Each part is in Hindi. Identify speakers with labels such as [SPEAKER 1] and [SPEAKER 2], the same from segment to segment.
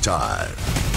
[SPEAKER 1] समाचार।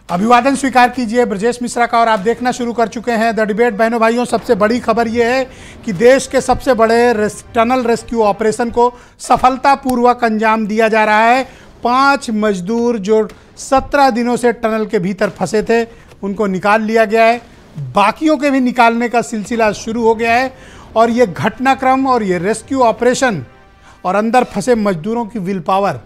[SPEAKER 2] अभिवादन स्वीकार कीजिए ब्रजेश मिश्रा का और आप देखना शुरू कर चुके हैं द डिबेट। बहनों भाइयों, सबसे बड़ी खबर यह है कि देश के सबसे बड़े टनल रेस्क्यू ऑपरेशन को सफलतापूर्वक अंजाम दिया जा रहा है। 5 मजदूर जो 17 दिनों से टनल के भीतर फंसे थे उनको निकाल लिया गया है। बाकियों के भी निकालने का सिलसिला शुरू हो गया है और ये घटनाक्रम और ये रेस्क्यू ऑपरेशन और अंदर फंसे मजदूरों की विल पावर,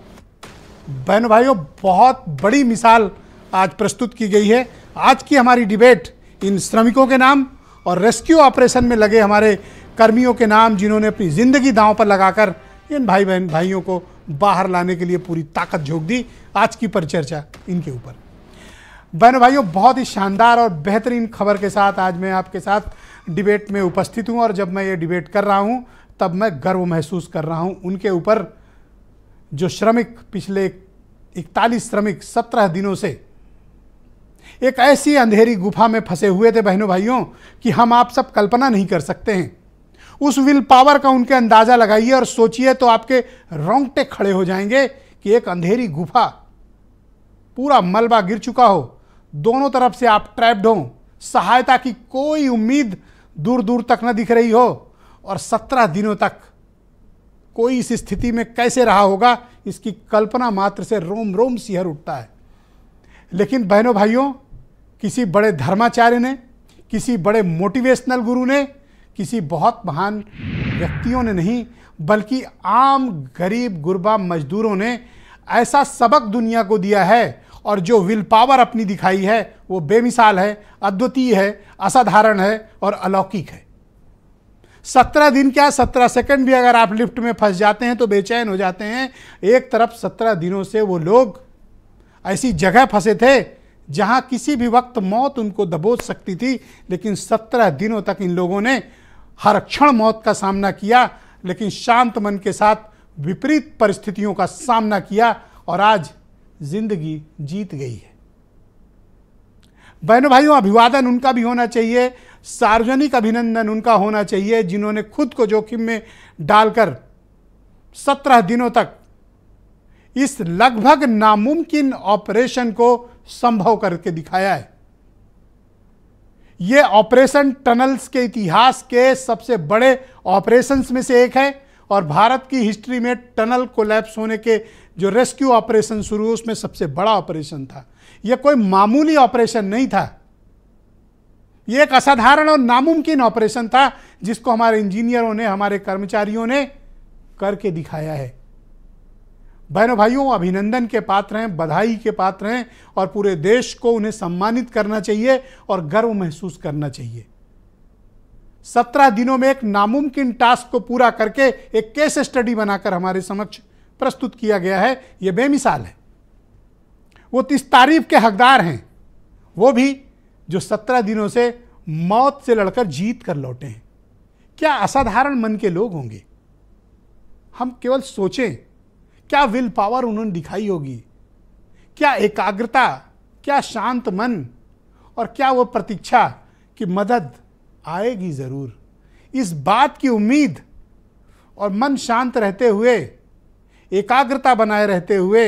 [SPEAKER 2] बहनों भाइयों, बहुत बड़ी मिसाल आज प्रस्तुत की गई है। आज की हमारी डिबेट इन श्रमिकों के नाम और रेस्क्यू ऑपरेशन में लगे हमारे कर्मियों के नाम, जिन्होंने अपनी ज़िंदगी दांव पर लगाकर इन भाइयों को बाहर लाने के लिए पूरी ताकत झोंक दी। आज की परिचर्चा इनके ऊपर। बहनों भाइयों, बहुत ही शानदार और बेहतरीन खबर के साथ आज मैं आपके साथ डिबेट में उपस्थित हूँ और जब मैं ये डिबेट कर रहा हूँ तब मैं गर्व महसूस कर रहा हूँ उनके ऊपर, जो श्रमिक पिछले 41 श्रमिक 17 दिनों से एक ऐसी अंधेरी गुफा में फंसे हुए थे बहनों भाइयों कि हम आप सब कल्पना नहीं कर सकते हैं। उस विल पावर का उनके अंदाज़ा लगाइए और सोचिए तो आपके रोंगटे खड़े हो जाएंगे कि एक अंधेरी गुफा, पूरा मलबा गिर चुका हो, दोनों तरफ से आप ट्रैप्ड हो, सहायता की कोई उम्मीद दूर दूर तक न दिख रही हो और 17 दिनों तक कोई इस स्थिति में कैसे रहा होगा, इसकी कल्पना मात्र से रोम रोम सिहर उठता है। लेकिन बहनों भाइयों, किसी बड़े धर्माचार्य ने, किसी बड़े मोटिवेशनल गुरु ने, किसी बहुत महान व्यक्तियों ने नहीं, बल्कि आम गरीब गुरबा मजदूरों ने ऐसा सबक दुनिया को दिया है और जो विल पावर अपनी दिखाई है वो बेमिसाल है, अद्वितीय है, असाधारण है और अलौकिक है। 17 दिन क्या, 17 सेकंड भी अगर आप लिफ्ट में फंस जाते हैं तो बेचैन हो जाते हैं। एक तरफ 17 दिनों से वो लोग ऐसी जगह फंसे थे जहां किसी भी वक्त मौत उनको दबोच सकती थी, लेकिन 17 दिनों तक इन लोगों ने हर क्षण मौत का सामना किया, लेकिन शांत मन के साथ विपरीत परिस्थितियों का सामना किया और आज जिंदगी जीत गई है। बहनों भाइयों, अभिवादन उनका भी होना चाहिए, सार्वजनिक अभिनंदन उनका होना चाहिए जिन्होंने खुद को जोखिम में डालकर 17 दिनों तक इस लगभग नामुमकिन ऑपरेशन को संभव करके दिखाया है। यह ऑपरेशन टनल्स के इतिहास के सबसे बड़े ऑपरेशंस में से एक है और भारत की हिस्ट्री में टनल कोलैप्स होने के जो रेस्क्यू ऑपरेशन शुरू हुए उसमें सबसे बड़ा ऑपरेशन था। यह कोई मामूली ऑपरेशन नहीं था, यह एक असाधारण और नामुमकिन ऑपरेशन था जिसको हमारे इंजीनियरों ने, हमारे कर्मचारियों ने करके दिखाया है। बहनों भाइयों, अभिनंदन के पात्र हैं, बधाई के पात्र हैं और पूरे देश को उन्हें सम्मानित करना चाहिए और गर्व महसूस करना चाहिए। 17 दिनों में एक नामुमकिन टास्क को पूरा करके एक केस स्टडी बनाकर हमारे समक्ष प्रस्तुत किया गया है, यह बेमिसाल है। वो इस तारीफ के हकदार हैं, वो भी जो 17 दिनों से मौत से लड़कर जीत कर लौटे हैं। क्या असाधारण मन के लोग होंगे। हम केवल सोचें, क्या विल पावर उन्होंने दिखाई होगी, क्या एकाग्रता, क्या शांत मन और क्या वो प्रतीक्षा कि मदद आएगी ज़रूर। इस बात की उम्मीद और मन शांत रहते हुए, एकाग्रता बनाए रहते हुए,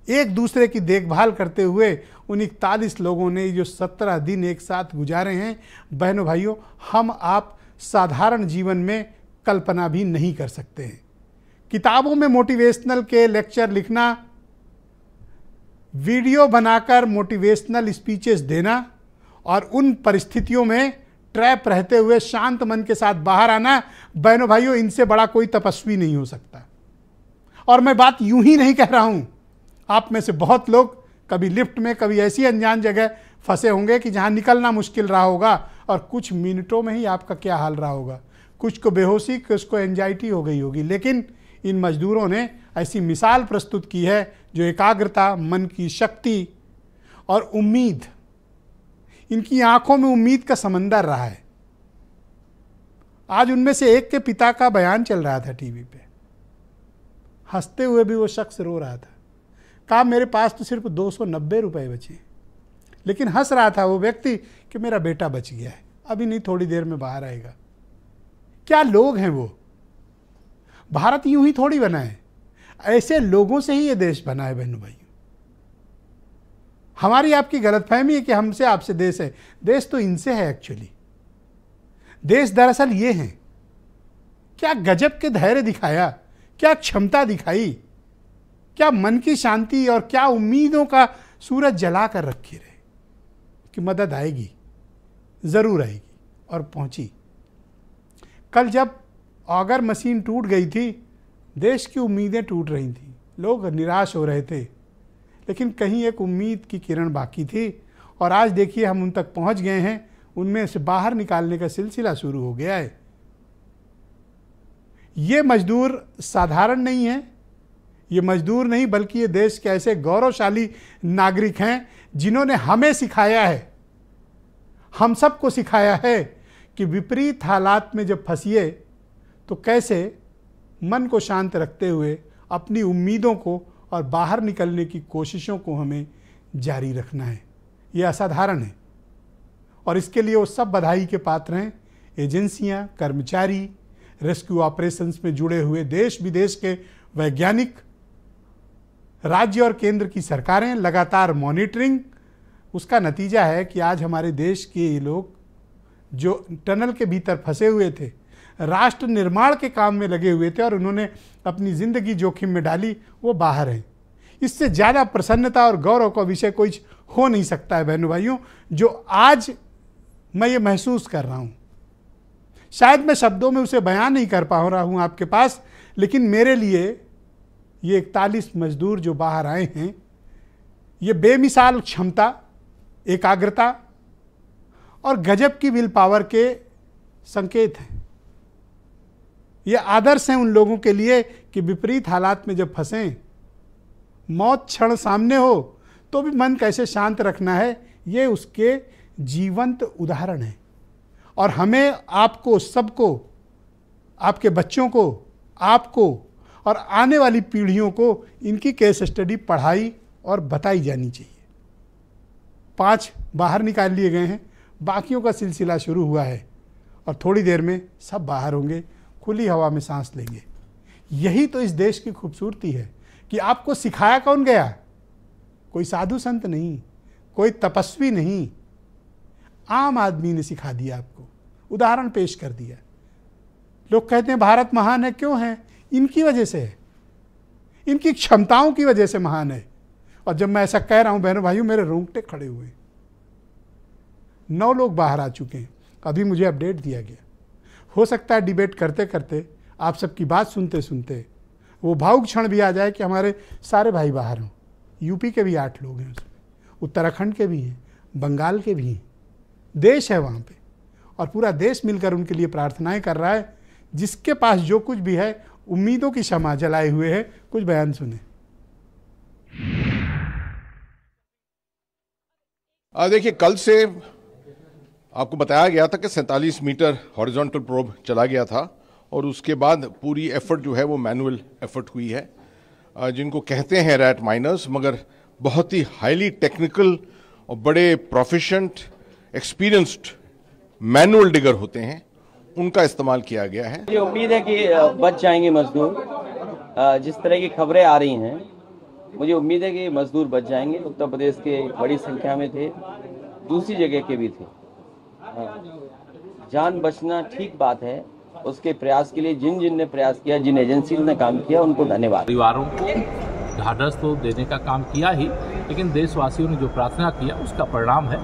[SPEAKER 2] एक दूसरे की देखभाल करते हुए उन 41 लोगों ने जो 17 दिन एक साथ गुजारे हैं, बहनों भाइयों, हम आप साधारण जीवन में कल्पना भी नहीं कर सकते हैं। किताबों में मोटिवेशनल के लेक्चर लिखना, वीडियो बनाकर मोटिवेशनल स्पीचेस देना और उन परिस्थितियों में ट्रैप रहते हुए शांत मन के साथ बाहर आना, बहनों भाइयों, इनसे बड़ा कोई तपस्वी नहीं हो सकता। और मैं बात यूं ही नहीं कह रहा हूं, आप में से बहुत लोग कभी लिफ्ट में, कभी ऐसी अनजान जगह फंसे होंगे कि जहां निकलना मुश्किल रहा होगा और कुछ मिनटों में ही आपका क्या हाल रहा होगा। कुछ को बेहोशी, कुछ को एंजाइटी हो गई होगी, लेकिन इन मजदूरों ने ऐसी मिसाल प्रस्तुत की है जो एकाग्रता, मन की शक्ति और उम्मीद, इनकी आंखों में उम्मीद का समंदर रहा है। आज उनमें से एक के पिता का बयान चल रहा था टीवी पे, हंसते हुए भी वो शख्स रो रहा था। कहा मेरे पास तो सिर्फ 290 रुपए बचे, लेकिन हंस रहा था वो व्यक्ति कि मेरा बेटा बच गया है, अभी नहीं थोड़ी देर में बाहर आएगा। क्या लोग हैं वो! भारत यूं ही थोड़ी बना है, ऐसे लोगों से ही ये देश बना है बहनों भाइयों। हमारी आपकी गलतफहमी है कि हमसे आपसे देश है, देश तो इनसे है एक्चुअली। देश दरअसल ये हैं। क्या गजब के धैर्य दिखाया, क्या क्षमता दिखाई, क्या मन की शांति और क्या उम्मीदों का सूरज जला कर रखे रहे कि मदद आएगी, जरूर आएगी, और पहुंची। कल जब ऑगर मशीन टूट गई थी, देश की उम्मीदें टूट रही थी, लोग निराश हो रहे थे, लेकिन कहीं एक उम्मीद की किरण बाकी थी। और आज देखिए हम उन तक पहुंच गए हैं, उनमें से बाहर निकालने का सिलसिला शुरू हो गया है। ये मजदूर साधारण नहीं है, ये मजदूर नहीं बल्कि ये देश के ऐसे गौरवशाली नागरिक हैं जिन्होंने हमें सिखाया है, हम सबको सिखाया है कि विपरीत हालात में जब फंसिए तो कैसे मन को शांत रखते हुए अपनी उम्मीदों को और बाहर निकलने की कोशिशों को हमें जारी रखना है। ये असाधारण है और इसके लिए वो सब बधाई के पात्र हैं, एजेंसियां, कर्मचारी, रेस्क्यू ऑपरेशंस में जुड़े हुए देश विदेश के वैज्ञानिक, राज्य और केंद्र की सरकारें, लगातार मॉनिटरिंग। उसका नतीजा है कि आज हमारे देश के ये लोग जो टनल के भीतर फंसे हुए थे, राष्ट्र निर्माण के काम में लगे हुए थे और उन्होंने अपनी ज़िंदगी जोखिम में डाली, वो बाहर हैं। इससे ज़्यादा प्रसन्नता और गौरव का विषय कुछ हो नहीं सकता है बहनों भाइयों, जो आज मैं ये महसूस कर रहा हूँ। शायद मैं शब्दों में उसे बयान नहीं कर पा रहा हूँ आपके पास, लेकिन मेरे लिए ये 41 मजदूर जो बाहर आए हैं, ये बेमिसाल क्षमता, एकाग्रता और गजब की विल पावर के संकेत हैं। ये आदर्श हैं उन लोगों के लिए कि विपरीत हालात में जब फंसें, मौत क्षण सामने हो तो भी मन कैसे शांत रखना है, ये उसके जीवंत उदाहरण है। और हमें, आपको, सबको, आपके बच्चों को, आपको और आने वाली पीढ़ियों को इनकी केस स्टडी पढ़ाई और बताई जानी चाहिए। 5 बाहर निकाल लिए गए हैं, बाकियों का सिलसिला शुरू हुआ है और थोड़ी देर में सब बाहर होंगे, खुली हवा में सांस लेंगे। यही तो इस देश की खूबसूरती है कि आपको सिखाया कौन गया? कोई साधु संत नहीं, कोई तपस्वी नहीं, आम आदमी ने सिखा दिया आपको, उदाहरण पेश कर दिया। लोग कहते हैं भारत महान है, क्यों है? इनकी वजह से है, इनकी क्षमताओं की वजह से महान है। और जब मैं ऐसा कह रहा हूं बहनों भाइयों, मेरे रोंगटे खड़े हुए। 9 लोग बाहर आ चुके हैं, अभी मुझे अपडेट दिया गया। हो सकता है डिबेट करते करते, आप सबकी बात सुनते सुनते वो भावुक क्षण भी आ जाए कि हमारे सारे भाई बाहर हों। यूपी के भी 8 लोग हैं उसमें, उत्तराखंड के भी हैं, बंगाल के भी हैं। देश है वहाँ पे और पूरा देश मिलकर उनके लिए प्रार्थनाएं कर रहा है। जिसके पास जो कुछ भी है, उम्मीदों की शमा जलाए हुए है। कुछ बयान सुने।
[SPEAKER 1] देखिए, कल से आपको बताया गया था कि 47 मीटर हॉरिजॉन्टल प्रोब चला गया था और उसके बाद पूरी एफर्ट जो है वो मैनुअल एफर्ट हुई है, जिनको कहते हैं रैट माइनर्स, मगर बहुत ही हाईली टेक्निकल और बड़े प्रोफिशेंट एक्सपीरियंस्ड मैनुअल डिगर होते हैं, उनका इस्तेमाल किया गया है।
[SPEAKER 3] मुझे उम्मीद है कि बच जाएंगे मजदूर। जिस तरह की खबरें आ रही हैं, मुझे उम्मीद है कि मजदूर बच जाएंगे। उत्तर प्रदेश के बड़ी संख्या में थे, दूसरी जगह के भी थे। जान बचना ठीक बात है, उसके प्रयास के लिए जिन जिन ने प्रयास किया, जिन एजेंसी ने काम किया, उनको धन्यवाद।
[SPEAKER 4] परिवारों को ढाढ़स तो देने का काम किया ही, लेकिन देशवासियों ने जो प्रार्थना किया उसका परिणाम है।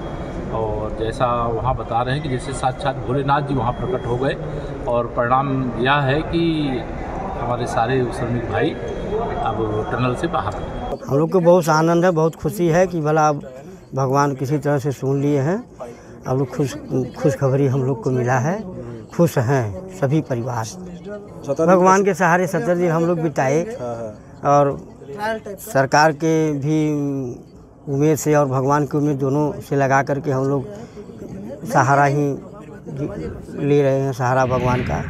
[SPEAKER 4] और जैसा वहाँ बता रहे हैं कि जैसे साक्षात भोलेनाथ जी वहाँ प्रकट हो गए और परिणाम यह है कि हमारे सारे श्रमिक भाई अब टनल से बाहर हैं।
[SPEAKER 5] हम लोग को बहुत आनंद है, बहुत खुशी है कि भला अब भगवान किसी तरह से सुन लिए हैं। अब लोग खुशखबरी हम लोग को मिला है, खुश हैं सभी परिवार। भगवान के सहारे 70 दिन हम लोग बिताए और सरकार के भी उम्मीद से और भगवान की उम्मीद दोनों से लगा करके हम लोग सहारा ही ले रहे हैं, सहारा भगवान का।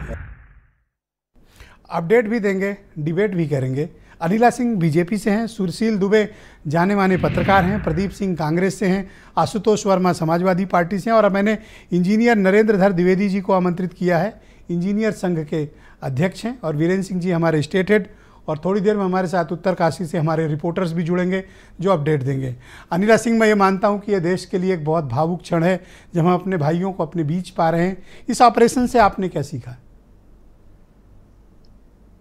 [SPEAKER 2] अपडेट भी देंगे, डिबेट भी करेंगे। अनिला सिंह बीजेपी से हैं, सुशील दुबे जाने माने पत्रकार हैं, प्रदीप सिंह कांग्रेस से हैं, आशुतोष वर्मा समाजवादी पार्टी से हैं और मैंने इंजीनियर नरेंद्र धर द्विवेदी जी को आमंत्रित किया है, इंजीनियर संघ के अध्यक्ष हैं, और वीरेंद्र सिंह जी हमारे स्टेट हेड, और थोड़ी देर में हमारे साथ उत्तरकाशी से हमारे रिपोर्टर्स भी जुड़ेंगे जो अपडेट देंगे। अनिला सिंह, मैं ये मानता हूँ कि ये देश के लिए एक बहुत भावुक क्षण है जब हम अपने भाइयों को अपने बीच पा रहे हैं। इस ऑपरेशन से आपने क्या सीखा?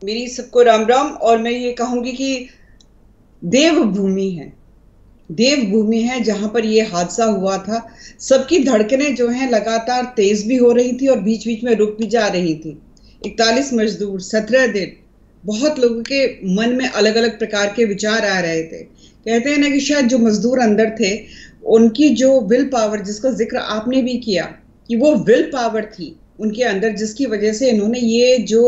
[SPEAKER 6] मेरी सबको राम राम। और मैं ये कहूंगी कि देवभूमि है, देवभूमि है जहां पर ये हादसा हुआ था। सबकी धड़कनें जो हैं लगातार तेज भी हो रही थी और बीच बीच में रुक भी जा रही थी। 41 मजदूर, 17 दिन, बहुत लोगों के मन में अलग अलग प्रकार के विचार आ रहे थे। कहते हैं ना कि शायद जो मजदूर अंदर थे उनकी जो विल पावर, जिसका जिक्र आपने भी किया, कि वो विल पावर थी उनके अंदर, जिसकी वजह से इन्होंने ये जो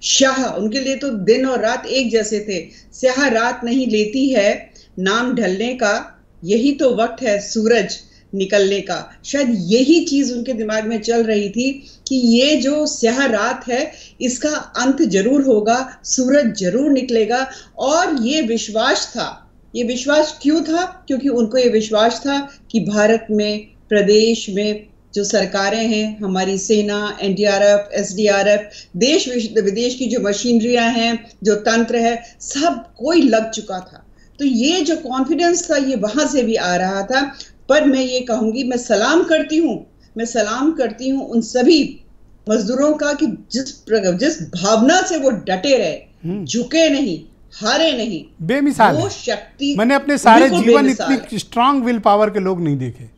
[SPEAKER 6] शाह, उनके लिए तो दिन और रात एक जैसे थे, स्याह रात नहीं लेती है नाम ढलने का, यही तो वक्त है सूरज निकलने का। शायद यही चीज उनके दिमाग में चल रही थी कि ये जो स्याह रात है इसका अंत जरूर होगा, सूरज जरूर निकलेगा। और ये विश्वास था। ये विश्वास क्यों था? क्योंकि उनको ये विश्वास था कि भारत में, प्रदेश में जो सरकारें हैं, हमारी सेना, एनडीआरएफ, एसडीआरएफ, देश विदेश की जो मशीनरियां हैं, जो तंत्र है, सब कोई लग चुका था। तो ये जो कॉन्फिडेंस था ये वहां से भी आ रहा था। पर मैं ये कहूंगी, मैं सलाम करती हूँ उन सभी मजदूरों का कि जिस भावना से वो डटे रहे, झुके नहीं, हारे नहीं,
[SPEAKER 2] बेमिसाल
[SPEAKER 6] वो शक्ति।
[SPEAKER 2] मैंने अपने सारे जीवन इतनी स्ट्रांग विल पावर के लोग नहीं देखे।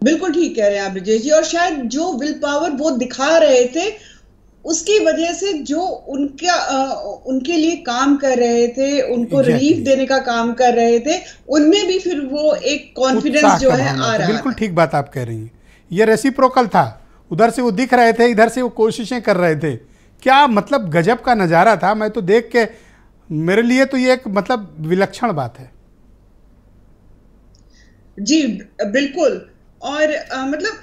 [SPEAKER 6] बिल्कुल ठीक कह रहे हैं आप ब्रजेश जी। और शायद जो विल पावर वो दिखा रहे थे उसकी वजह से जो उनके लिए काम कर रहे थे, उनको रिलीफ देने का काम कर रहे थे, उनमें भी फिर वो एक कॉन्फिडेंस जो है आ रहा है।
[SPEAKER 2] बिल्कुल ठीक बात आप कह रही हैं। ये रेसिप्रोकल था, उधर से वो दिख रहे थे, इधर से वो कोशिशें कर रहे थे। क्या मतलब गजब का नज़ारा था। मैं तो देख के, मेरे लिए तो ये एक मतलब विलक्षण बात है।
[SPEAKER 6] जी बिल्कुल। और मतलब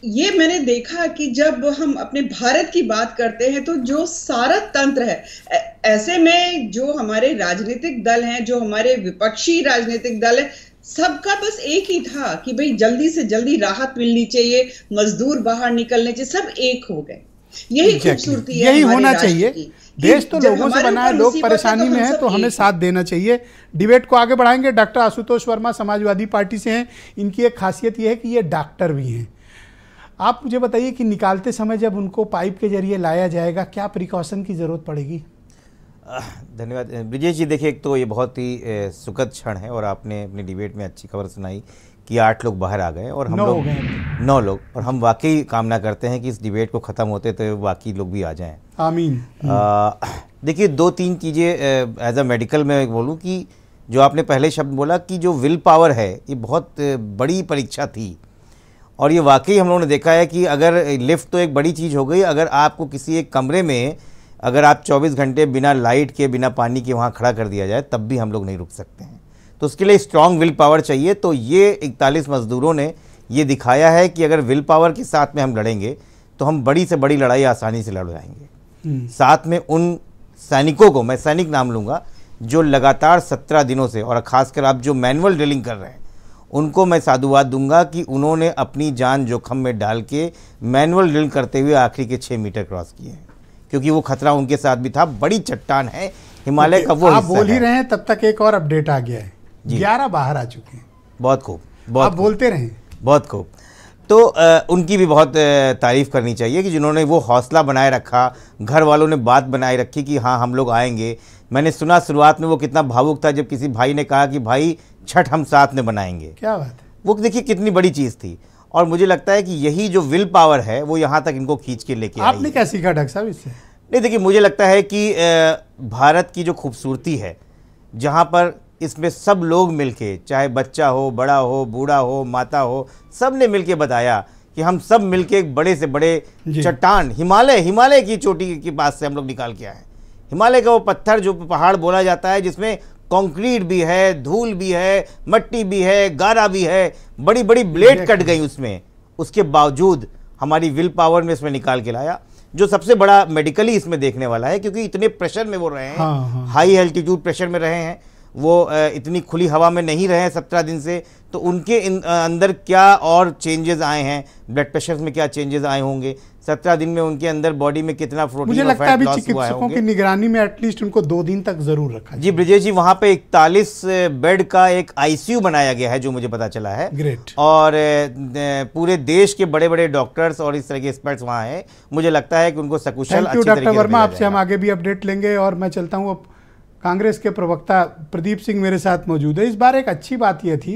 [SPEAKER 6] ये मैंने देखा कि जब हम अपने भारत की बात करते हैं तो जो सारा तंत्र है, ऐसे में जो हमारे राजनीतिक दल हैं, जो हमारे विपक्षी राजनीतिक दल है, सबका बस एक ही था कि भाई जल्दी से जल्दी राहत मिलनी चाहिए, मजदूर बाहर निकलने चाहिए, सब एक हो गए। यही खूबसूरती है,
[SPEAKER 2] यही होना चाहिए। देश तो लोगों से बना है, लोग परेशानी में हैं तो हमें साथ देना चाहिए। डिबेट को आगे बढ़ाएंगे। डॉक्टर आशुतोष वर्मा समाजवादी पार्टी से हैं। इनकी एक खासियत यह है कि ये डॉक्टर भी हैं। आप मुझे बताइए कि निकालते समय जब उनको पाइप के जरिए लाया जाएगा, क्या प्रिकॉशन की ज़रूरत पड़ेगी?
[SPEAKER 7] धन्यवाद ब्रिजेश जी। देखिए, एक तो ये बहुत ही सुखद क्षण है और आपने अपनी डिबेट में अच्छी खबर सुनाई कि 8 लोग बाहर आ गए और हम लोग 9 लोग, और हम वाकई कामना करते हैं कि इस डिबेट को ख़त्म होते तो बाकी लोग भी आ जाएं।
[SPEAKER 2] आमीन।
[SPEAKER 7] देखिए, 2-3 चीज़ें एज अ मेडिकल में बोलूँ कि जो आपने पहले शब्द बोला कि जो विल पावर है ये बहुत बड़ी परीक्षा थी, और ये वाकई हम लोगों ने देखा है कि अगर लिफ्ट तो एक बड़ी चीज़ हो गई, अगर आपको किसी एक कमरे में अगर आप 24 घंटे बिना लाइट के, बिना पानी के वहाँ खड़ा कर दिया जाए तब भी हम लोग नहीं रुक सकते हैं। तो उसके लिए स्ट्रॉन्ग विल पावर चाहिए। तो ये 41 मजदूरों ने ये दिखाया है कि अगर विल पावर के साथ में हम लड़ेंगे तो हम बड़ी से बड़ी लड़ाई आसानी से लड़ जाएंगे। साथ में उन सैनिकों को, मैं सैनिक नाम लूँगा, जो लगातार 17 दिनों से, और ख़ासकर आप जो मैनुअल ड्रिलिंग कर रहे हैं उनको मैं साधुवाद दूंगा कि उन्होंने अपनी जान जोखम में डाल के मैनुअल ड्रिल करते हुए आखिरी के 6 मीटर क्रॉस किए हैं, क्योंकि वो खतरा उनके साथ भी था। बड़ी चट्टान है हिमालय का वो हिस्सा।
[SPEAKER 2] आप बोल ही रहे हैं, तब तक एक और अपडेट आ गया है। 11 बाहर आ चुके हैं।
[SPEAKER 7] बहुत खूब,
[SPEAKER 2] आप बोलते रहें।
[SPEAKER 7] बहुत खूब। तो उनकी भी बहुत तारीफ़ करनी चाहिए कि जिन्होंने वो हौसला बनाए रखा, घर वालों ने बात बनाए रखी कि हाँ हम लोग आएंगे। मैंने सुना शुरुआत में वो कितना भावुक था जब किसी भाई ने कहा कि भाई छठ हम साथ में बनाएंगे।
[SPEAKER 2] क्या बात है। वो
[SPEAKER 7] देखिए कितनी बड़ी चीज़ थी, और मुझे लगता है कि यही जो विल पावर है वो यहाँ तक इनको खींच के लेके आई।
[SPEAKER 2] आपने क्या सीखा डॉक्टर साहब इससे?
[SPEAKER 7] नहीं, देखिए, मुझे लगता है कि भारत की जो खूबसूरती है, जहाँ पर इसमें सब लोग मिलके, चाहे बच्चा हो, बड़ा हो, बूढ़ा हो, माता हो, सब ने मिलके बताया कि हम सब मिलके एक बड़े से बड़े चट्टान, हिमालय की चोटी के पास से हम लोग निकाल के आए। हिमालय का वो पत्थर जो पहाड़ बोला जाता है, जिसमें कंक्रीट भी है, धूल भी है, मट्टी भी है, गारा भी है, बड़ी बड़ी ब्लेड कट गई उसमें, उसके बावजूद हमारी विल पावर में इसमें निकाल के लाया, जो सबसे बड़ा मेडिकली इसमें देखने वाला है, क्योंकि इतने प्रेशर में वो रहे हैं, हाई एल्टीट्यूड प्रेशर में रहे हैं, वो इतनी खुली हवा में नहीं रहे हैं 17 दिन से, तो उनके अंदर क्या और चेंजेस आए हैं, ब्लड प्रेशर में क्या चेंजेस आए होंगे, 17 दिन में उनके अंदर बॉडी में कितना प्रोटीन,
[SPEAKER 2] मुझे लगता है अभी चिकित्सकों की निगरानी में एटलीस्ट उनको 2 दिन तक जरूर रखा
[SPEAKER 7] जी ब्रजेश जी। वहाँ पे 41 बेड का एक आईसीयू बनाया गया है, जो मुझे पता चला है।
[SPEAKER 2] ग्रेट।
[SPEAKER 7] और पूरे देश के बड़े बड़े डॉक्टर्स और इस तरह के एक्सपर्ट्स वहाँ हैं। मुझे लगता है कि उनको सकुशल अच्छी तरीके से
[SPEAKER 2] डॉक्टर वर्मा, आपसे हम आगे भी अपडेट लेंगे। और मैं चलता हूँ, अब कांग्रेस के प्रवक्ता प्रदीप सिंह मेरे साथ मौजूद है। इस बार एक अच्छी बात यह थी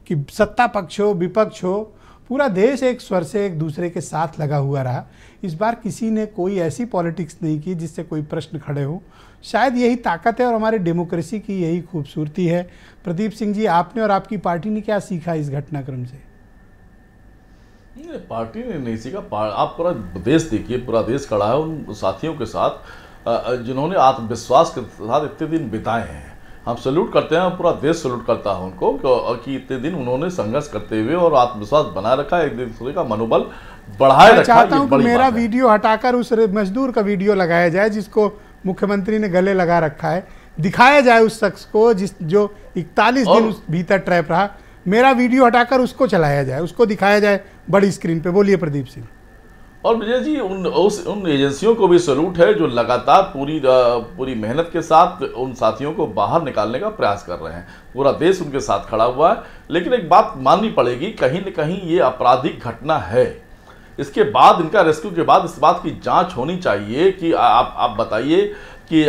[SPEAKER 2] कि सत्ता पक्ष हो विपक्ष हो, पूरा देश एक स्वर से एक दूसरे के साथ लगा हुआ रहा। इस बार किसी ने कोई ऐसी पॉलिटिक्स नहीं की जिससे कोई प्रश्न खड़े हो। शायद यही ताकत है और हमारे डेमोक्रेसी की यही खूबसूरती है। प्रदीप सिंह जी, आपने और आपकी पार्टी ने क्या सीखा इस घटनाक्रम से?
[SPEAKER 8] पार्टी ने नहीं सीखा, आप पूरा देश देखिए, पूरा देश खड़ा है उन साथियों के साथ जिन्होंने आत्मविश्वास के साथ इतने दिन बिताए हैं। हम सैल्यूट करते हैं, पूरा देश सैल्यूट करता है उनको कि इतने दिन उन्होंने संघर्ष करते हुए और आत्मविश्वास बनाए रखा, एक दूसरे का मनोबल बढ़ाए रखा।
[SPEAKER 2] चाहता हूं कि मेरा वीडियो हटाकर उस मजदूर का वीडियो लगाया जाए जिसको मुख्यमंत्री ने गले लगा रखा है, दिखाया जाए उस शख्स को जो 41 दिन भीतर ट्रैप रहा। मेरा वीडियो हटाकर उसको चलाया जाए, उसको दिखाया जाए बड़ी स्क्रीन पे। बोलिए प्रदीप सिंह।
[SPEAKER 8] और विजय जी, उन एजेंसियों को भी सैल्यूट है जो लगातार पूरी मेहनत के साथ उन साथियों को बाहर निकालने का प्रयास कर रहे हैं। पूरा देश उनके साथ खड़ा हुआ है। लेकिन एक बात माननी पड़ेगी, कहीं न कहीं ये आपराधिक घटना है। इसके बाद, इनका रेस्क्यू के बाद इस बात की जांच होनी चाहिए कि आप बताइए कि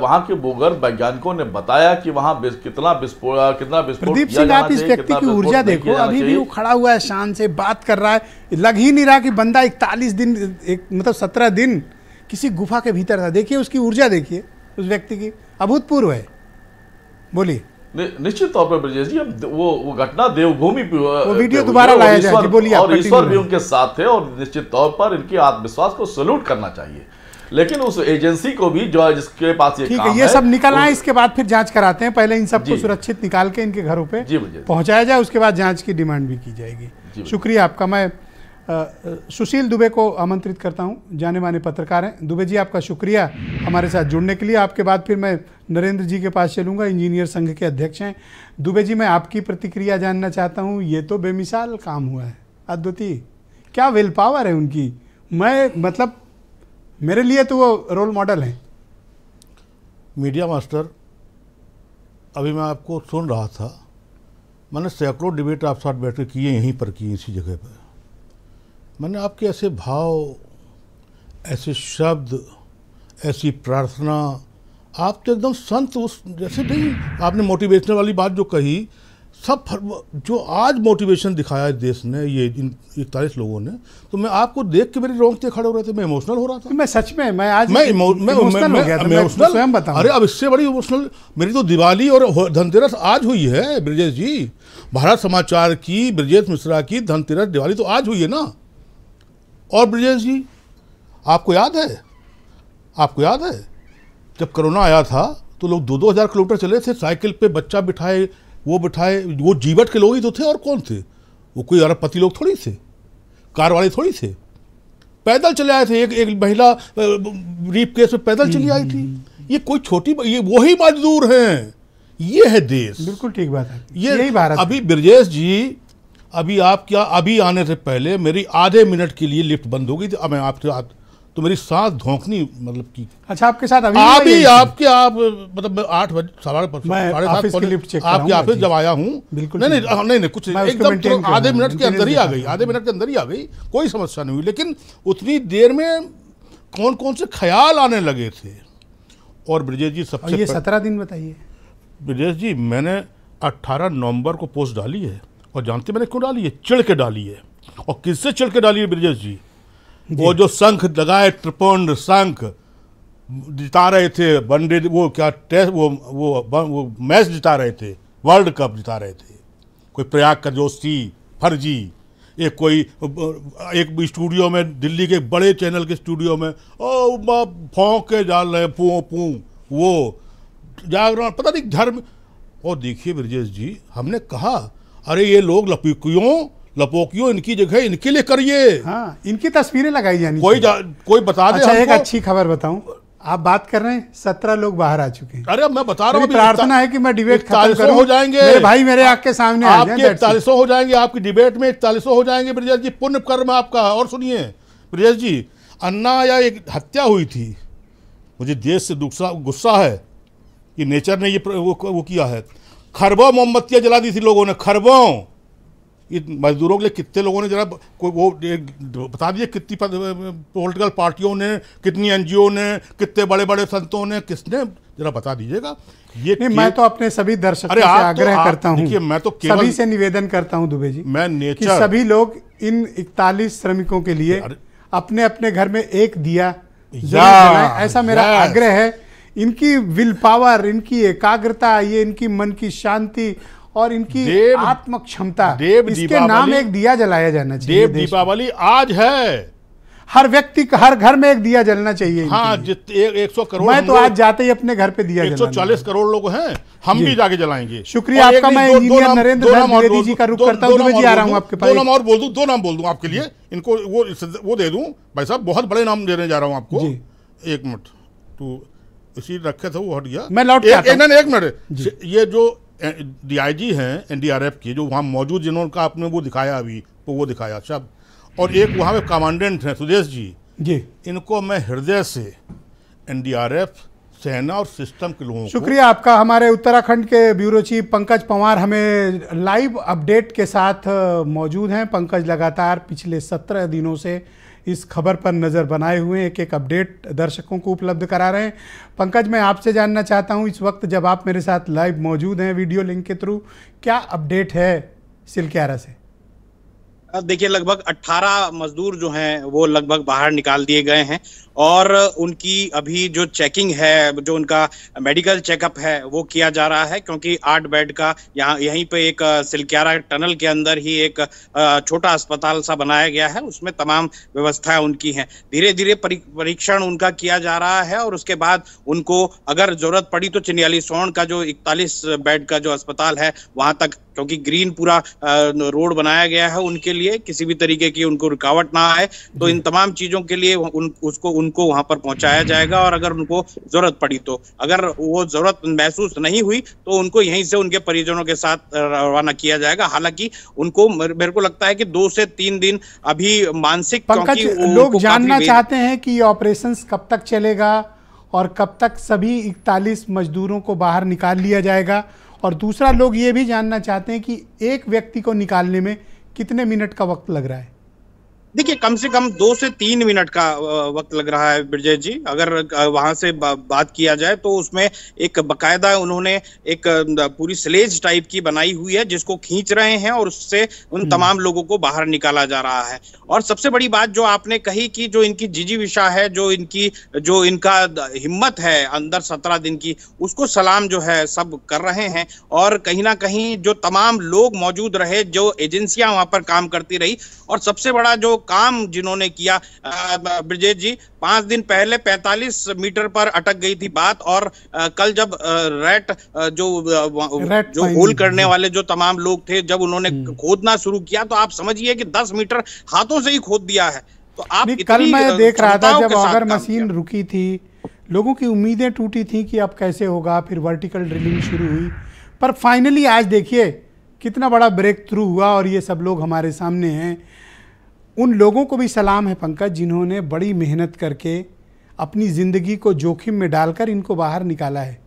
[SPEAKER 8] वहाँ के भूगर्भ वैज्ञानिकों ने बताया कि वहाँ कितना विस्फोट
[SPEAKER 2] प्रदीप सिंह, आप इस व्यक्ति की ऊर्जा देखो, अभी भी वो खड़ा हुआ है, शान से बात कर रहा है। लग ही नहीं रहा कि बंदा 41 दिन मतलब 17 दिन किसी गुफा के भीतर था। देखिए उसकी ऊर्जा, देखिए उस व्यक्ति की, अभूतपूर्व है। बोलिए।
[SPEAKER 8] निश्चित तौर पर ब्रजेश जी, वो घटना देवभूमि,
[SPEAKER 2] वो वीडियो दोबारा लाया जाए। बोलिए।
[SPEAKER 8] और ईश्वर भी उनके साथ थे और निश्चित तौर पर इनके आत्मविश्वास को सैल्यूट करना चाहिए। लेकिन उस एजेंसी को भी जो जिसके पास ये काम है,
[SPEAKER 2] ये सब निकल आए, इसके बाद फिर जांच कराते हैं। पहले इन सबको सुरक्षित निकाल के इनके घरों पे पहुंचाया जाए, उसके बाद जांच की डिमांड भी की जाएगी। शुक्रिया आपका। मैं सुशील दुबे को आमंत्रित करता हूं, जाने माने पत्रकार हैं। दुबे जी, आपका शुक्रिया हमारे साथ जुड़ने के लिए। आपके बाद फिर मैं नरेंद्र जी के पास चलूंगा, इंजीनियर संघ के अध्यक्ष हैं। दुबे जी, मैं आपकी प्रतिक्रिया जानना चाहता हूं। ये तो बेमिसाल काम हुआ है, अद्वितीय। क्या विल पावर है उनकी। मैं मतलब मेरे लिए तो वो रोल मॉडल हैं।
[SPEAKER 9] मीडिया मास्टर, अभी मैं आपको सुन रहा था, मैंने सैकड़ों डिबेट आप साथ बैठ के किए, यहीं पर किए, इसी जगह पर। मैंने आपके ऐसे भाव, ऐसे शब्द, ऐसी प्रार्थना, आप तो एकदम संत उस जैसे नहीं। आपने मोटिवेशनल वाली बात जो कही, सब जो आज मोटिवेशन दिखाया है देश ने, ये इन 41 लोगों ने, तो मैं आपको देख के मेरे रोंगटे खड़े हो रहे थे, मैं इमोशनल हो रहा था।
[SPEAKER 2] मैं सच में, मैं आज
[SPEAKER 9] इमोशनल हो गया था। मैं स्वयं बताऊं। अरे अब इससे बड़ी इमोशनल मेरी तो दिवाली और धनतेरस आज हुई है ब्रजेश जी। भारत समाचार की, ब्रजेश मिश्रा की धनतेरस दिवाली तो आज हुई है ना। और ब्रजेश जी, आपको याद है जब कोरोना आया था तो लोग 2-2 हज़ार किलोमीटर चले थे साइकिल पे, बच्चा बिठाए, वो जीवट के लोग ही तो थे। और कौन थे वो? कोई अरबपति लोग थोड़ी थे, कार वाले थोड़ी थे। पैदल चले आए थे। एक महिला ब्रीफ केस में पैदल चली आई थी। ये कोई छोटी, ये वही मजदूर हैं। ये है देश।
[SPEAKER 2] बिल्कुल ठीक बात है,
[SPEAKER 9] यही भारत। अभी ब्रजेश जी, अभी आने से पहले मेरी आधे मिनट के लिए लिफ्ट बंद हो गई थी। अब मैं आपके तो मेरी सांस धोंकनी मतलब की।
[SPEAKER 2] अच्छा, आपके साथ
[SPEAKER 9] आप मतलब 8 बजे, 7:30 लिफ्ट चेक आपके ऑफिस जब आया हूँ। बिल्कुल नहीं कुछ एकदम आधे मिनट के अंदर ही आ गई, कोई समस्या नहीं हुई। लेकिन उतनी देर में कौन कौन से ख्याल आने लगे थे। और ब्रजेश जी, सबसे
[SPEAKER 2] ये 17 दिन बताइए
[SPEAKER 9] ब्रजेश जी। मैंने 18 नवंबर को पोस्ट डाली है, और जानते मैंने क्यों डाली है? चिढ़ के डाली है। और किससे चिढ़ के डाली है ब्रजेश जी? वो जो शंख लगाए, त्रिपुंड शंख जिता रहे थे, वनडे, वो क्या टेस्ट, वो मैच जिता रहे थे, वर्ल्ड कप जिता रहे थे। कोई प्रयाग का जोशी, फर्जी, एक कोई एक स्टूडियो में, दिल्ली के बड़े चैनल के स्टूडियो में भौंक के डाल रहे पू पू, वो जागरण पता नहीं धर्म। और देखिए ब्रजेश जी, हमने कहा अरे ये लोग लपोकियों इनकी जगह इनके लिए करिए।
[SPEAKER 2] हाँ, इनकी तस्वीरें लगाई जानी।
[SPEAKER 9] कोई बता दे।
[SPEAKER 2] अच्छा, एक अच्छी खबर बताऊं, आप बात कर रहे हैं 17 लोग बाहर आ चुके हैं।
[SPEAKER 9] अरे मैं बता रहा हूँ,
[SPEAKER 2] प्रार्थना है कि मैं डिबेट खत्म करूं,
[SPEAKER 9] हो जाएंगे
[SPEAKER 2] मेरे भाई मेरे आग के सामने आ जाएं।
[SPEAKER 9] आपके 41 हो जाएंगे, आपकी डिबेट में 41 हो जाएंगे ब्रजेश जी, पुण्य कर्म आपका। और सुनिए ब्रजेश जी, अन्ना या एक हत्या हुई थी, मुझे देश से गुस्सा है कि नेचर ने ये वो किया है। खरबों मोमबत्तियां जला दी थी लोगों ने, खरबों। मजदूरों के लिए कितने लोगों ने, जरा कोई वो बता दीजिए, कितनी पॉलिटिकल पार्टियों ने, कितनी एनजीओ ने, कितने बड़े बड़े संतों ने, किसने, जरा बता दीजिएगा। ये
[SPEAKER 2] नहीं, मैं तो अपने सभी दर्शकों से आग्रह करता हूँ,
[SPEAKER 9] मैं तो
[SPEAKER 2] सभी से निवेदन करता हूँ दुबे जी,
[SPEAKER 9] मैं नेचर
[SPEAKER 2] सभी लोग इन 41 श्रमिकों के लिए अपने अपने घर में एक दिया जलाएं, ऐसा मेरा आग्रह है। इनकी विल पावर, इनकी एकाग्रता, ये इनकी मन की शांति और इनकी आत्म क्षमता, इसके नाम एक दिया जलाया जाना चाहिए।
[SPEAKER 9] देव दीपावली आज है,
[SPEAKER 2] हर व्यक्ति का हर घर में एक दिया जलना चाहिए।
[SPEAKER 9] हाँ, 100 करोड़,
[SPEAKER 2] मैं तो आज जाते ही अपने घर पे दिया
[SPEAKER 9] 140 करोड़ लोग हैं, हम भी जाके जलाएंगे।
[SPEAKER 2] शुक्रिया आपका। मैं इंजीनियर नरेंद्र द्विवेदी जी का रुख करता हूं। दुबे जी आ रहा हूं आपके पास।
[SPEAKER 9] दो नाम बोल दूं आपके लिए, इनको वो दे दूं भाई साहब, बहुत बड़े नाम देने जा रहा हूं आपको। एक मिनट, तो इसी रखे थे वो हट गया,
[SPEAKER 2] मैं लौट
[SPEAKER 9] एक मिनट। ये जो डीआईजी हैं एनडीआरएफ की, जो वहाँ मौजूद, जिन्होंने आपने वो दिखाया अभी, वो दिखाया शब्द, और एक वहाँ पे कमांडेंट हैं सुदेश जी, इनको मैं हृदय से एनडीआरएफ, सेना और सिस्टम के लोगों को
[SPEAKER 2] शुक्रिया आपका। हमारे उत्तराखंड के ब्यूरो चीफ पंकज पंवार हमें लाइव अपडेट के साथ मौजूद हैं। पंकज लगातार पिछले 17 दिनों से इस खबर पर नज़र बनाए हुए एक एक अपडेट दर्शकों को उपलब्ध करा रहे हैं। पंकज, मैं आपसे जानना चाहता हूं, इस वक्त जब आप मेरे साथ लाइव मौजूद हैं वीडियो लिंक के थ्रू, क्या अपडेट है सिलक्यारा से?
[SPEAKER 10] देखिए, लगभग 18 मजदूर जो हैं वो लगभग बाहर निकाल दिए गए हैं और उनकी अभी जो चेकिंग है, जो उनका मेडिकल चेकअप है वो किया जा रहा है, क्योंकि 8 बेड का यहीं पे एक सिलक्यारा टनल के अंदर ही एक छोटा अस्पताल सा बनाया गया है, उसमें तमाम व्यवस्थाएं उनकी हैं। धीरे धीरे परीक्षण उनका किया जा रहा है और उसके बाद उनको अगर जरूरत पड़ी तो चिन्यालीसौड़ का जो 41 बेड का जो अस्पताल है वहां तक, क्योंकि ग्रीन पूरा रोड बनाया गया है उनके लिए, किसी भी तरीके की उनको रुकावट ना आए, तो इन तमाम चीजों के लिए उनको वहां पर पहुंचाया जाएगा। और अगर उनको जरूरत पड़ी तो, अगर वो जरूरत महसूस नहीं हुई तो उनको यहीं से उनके परिजनों के साथ रवाना किया जाएगा। हालांकि उनको, मेरे को लगता है कि 2 से 3 दिन अभी मानसिक,
[SPEAKER 2] पंकज, लोग जानना चाहते हैं कि ये ऑपरेशन कब तक चलेगा और कब तक सभी 41 मजदूरों को बाहर निकाल लिया जाएगा, और दूसरा लोग ये भी जानना चाहते हैं कि एक व्यक्ति को निकालने में कितने मिनट का वक्त लग रहा है।
[SPEAKER 10] देखिए, कम से कम 2 से 3 मिनट का वक्त लग रहा है ब्रजेश जी। अगर वहां से बात किया जाए तो उसमें एक बकायदा उन्होंने एक पूरी स्लेज टाइप की बनाई हुई है जिसको खींच रहे हैं और उससे उन तमाम लोगों को बाहर निकाला जा रहा है। और सबसे बड़ी बात जो आपने कही कि जो इनकी जिजीविषा है, जो इनका हिम्मत है अंदर 17 दिन की, उसको सलाम जो है सब कर रहे हैं। और कहीं ना कहीं जो तमाम लोग मौजूद रहे, जो एजेंसियां वहां पर काम करती रही, और सबसे बड़ा जो काम जिन्होंने किया ब्रजेश जी, 5 दिन पहले 45 मीटर पर अटक गई थी बात, और कल जब जो होल करने वाले जो तमाम लोग थे, जब उन्होंने खोदना शुरू किया तो आप समझिए कि 10 मीटर हाथों से ही खोद दिया है। तो आप
[SPEAKER 2] कल मैं देख रहा था जब ऑगर मशीन रुकी थी, लोगों की उम्मीदें टूटी थी कि अब कैसे होगा, फिर वर्टिकल ड्रिलिंग शुरू हुई, पर फाइनली आज देखिए कितना बड़ा ब्रेक थ्रू हुआ और ये सब लोग हमारे सामने हैं। उन लोगों को भी सलाम है पंकज, जिन्होंने बड़ी मेहनत करके अपनी जिंदगी को जोखिम में डालकर इनको बाहर निकाला है।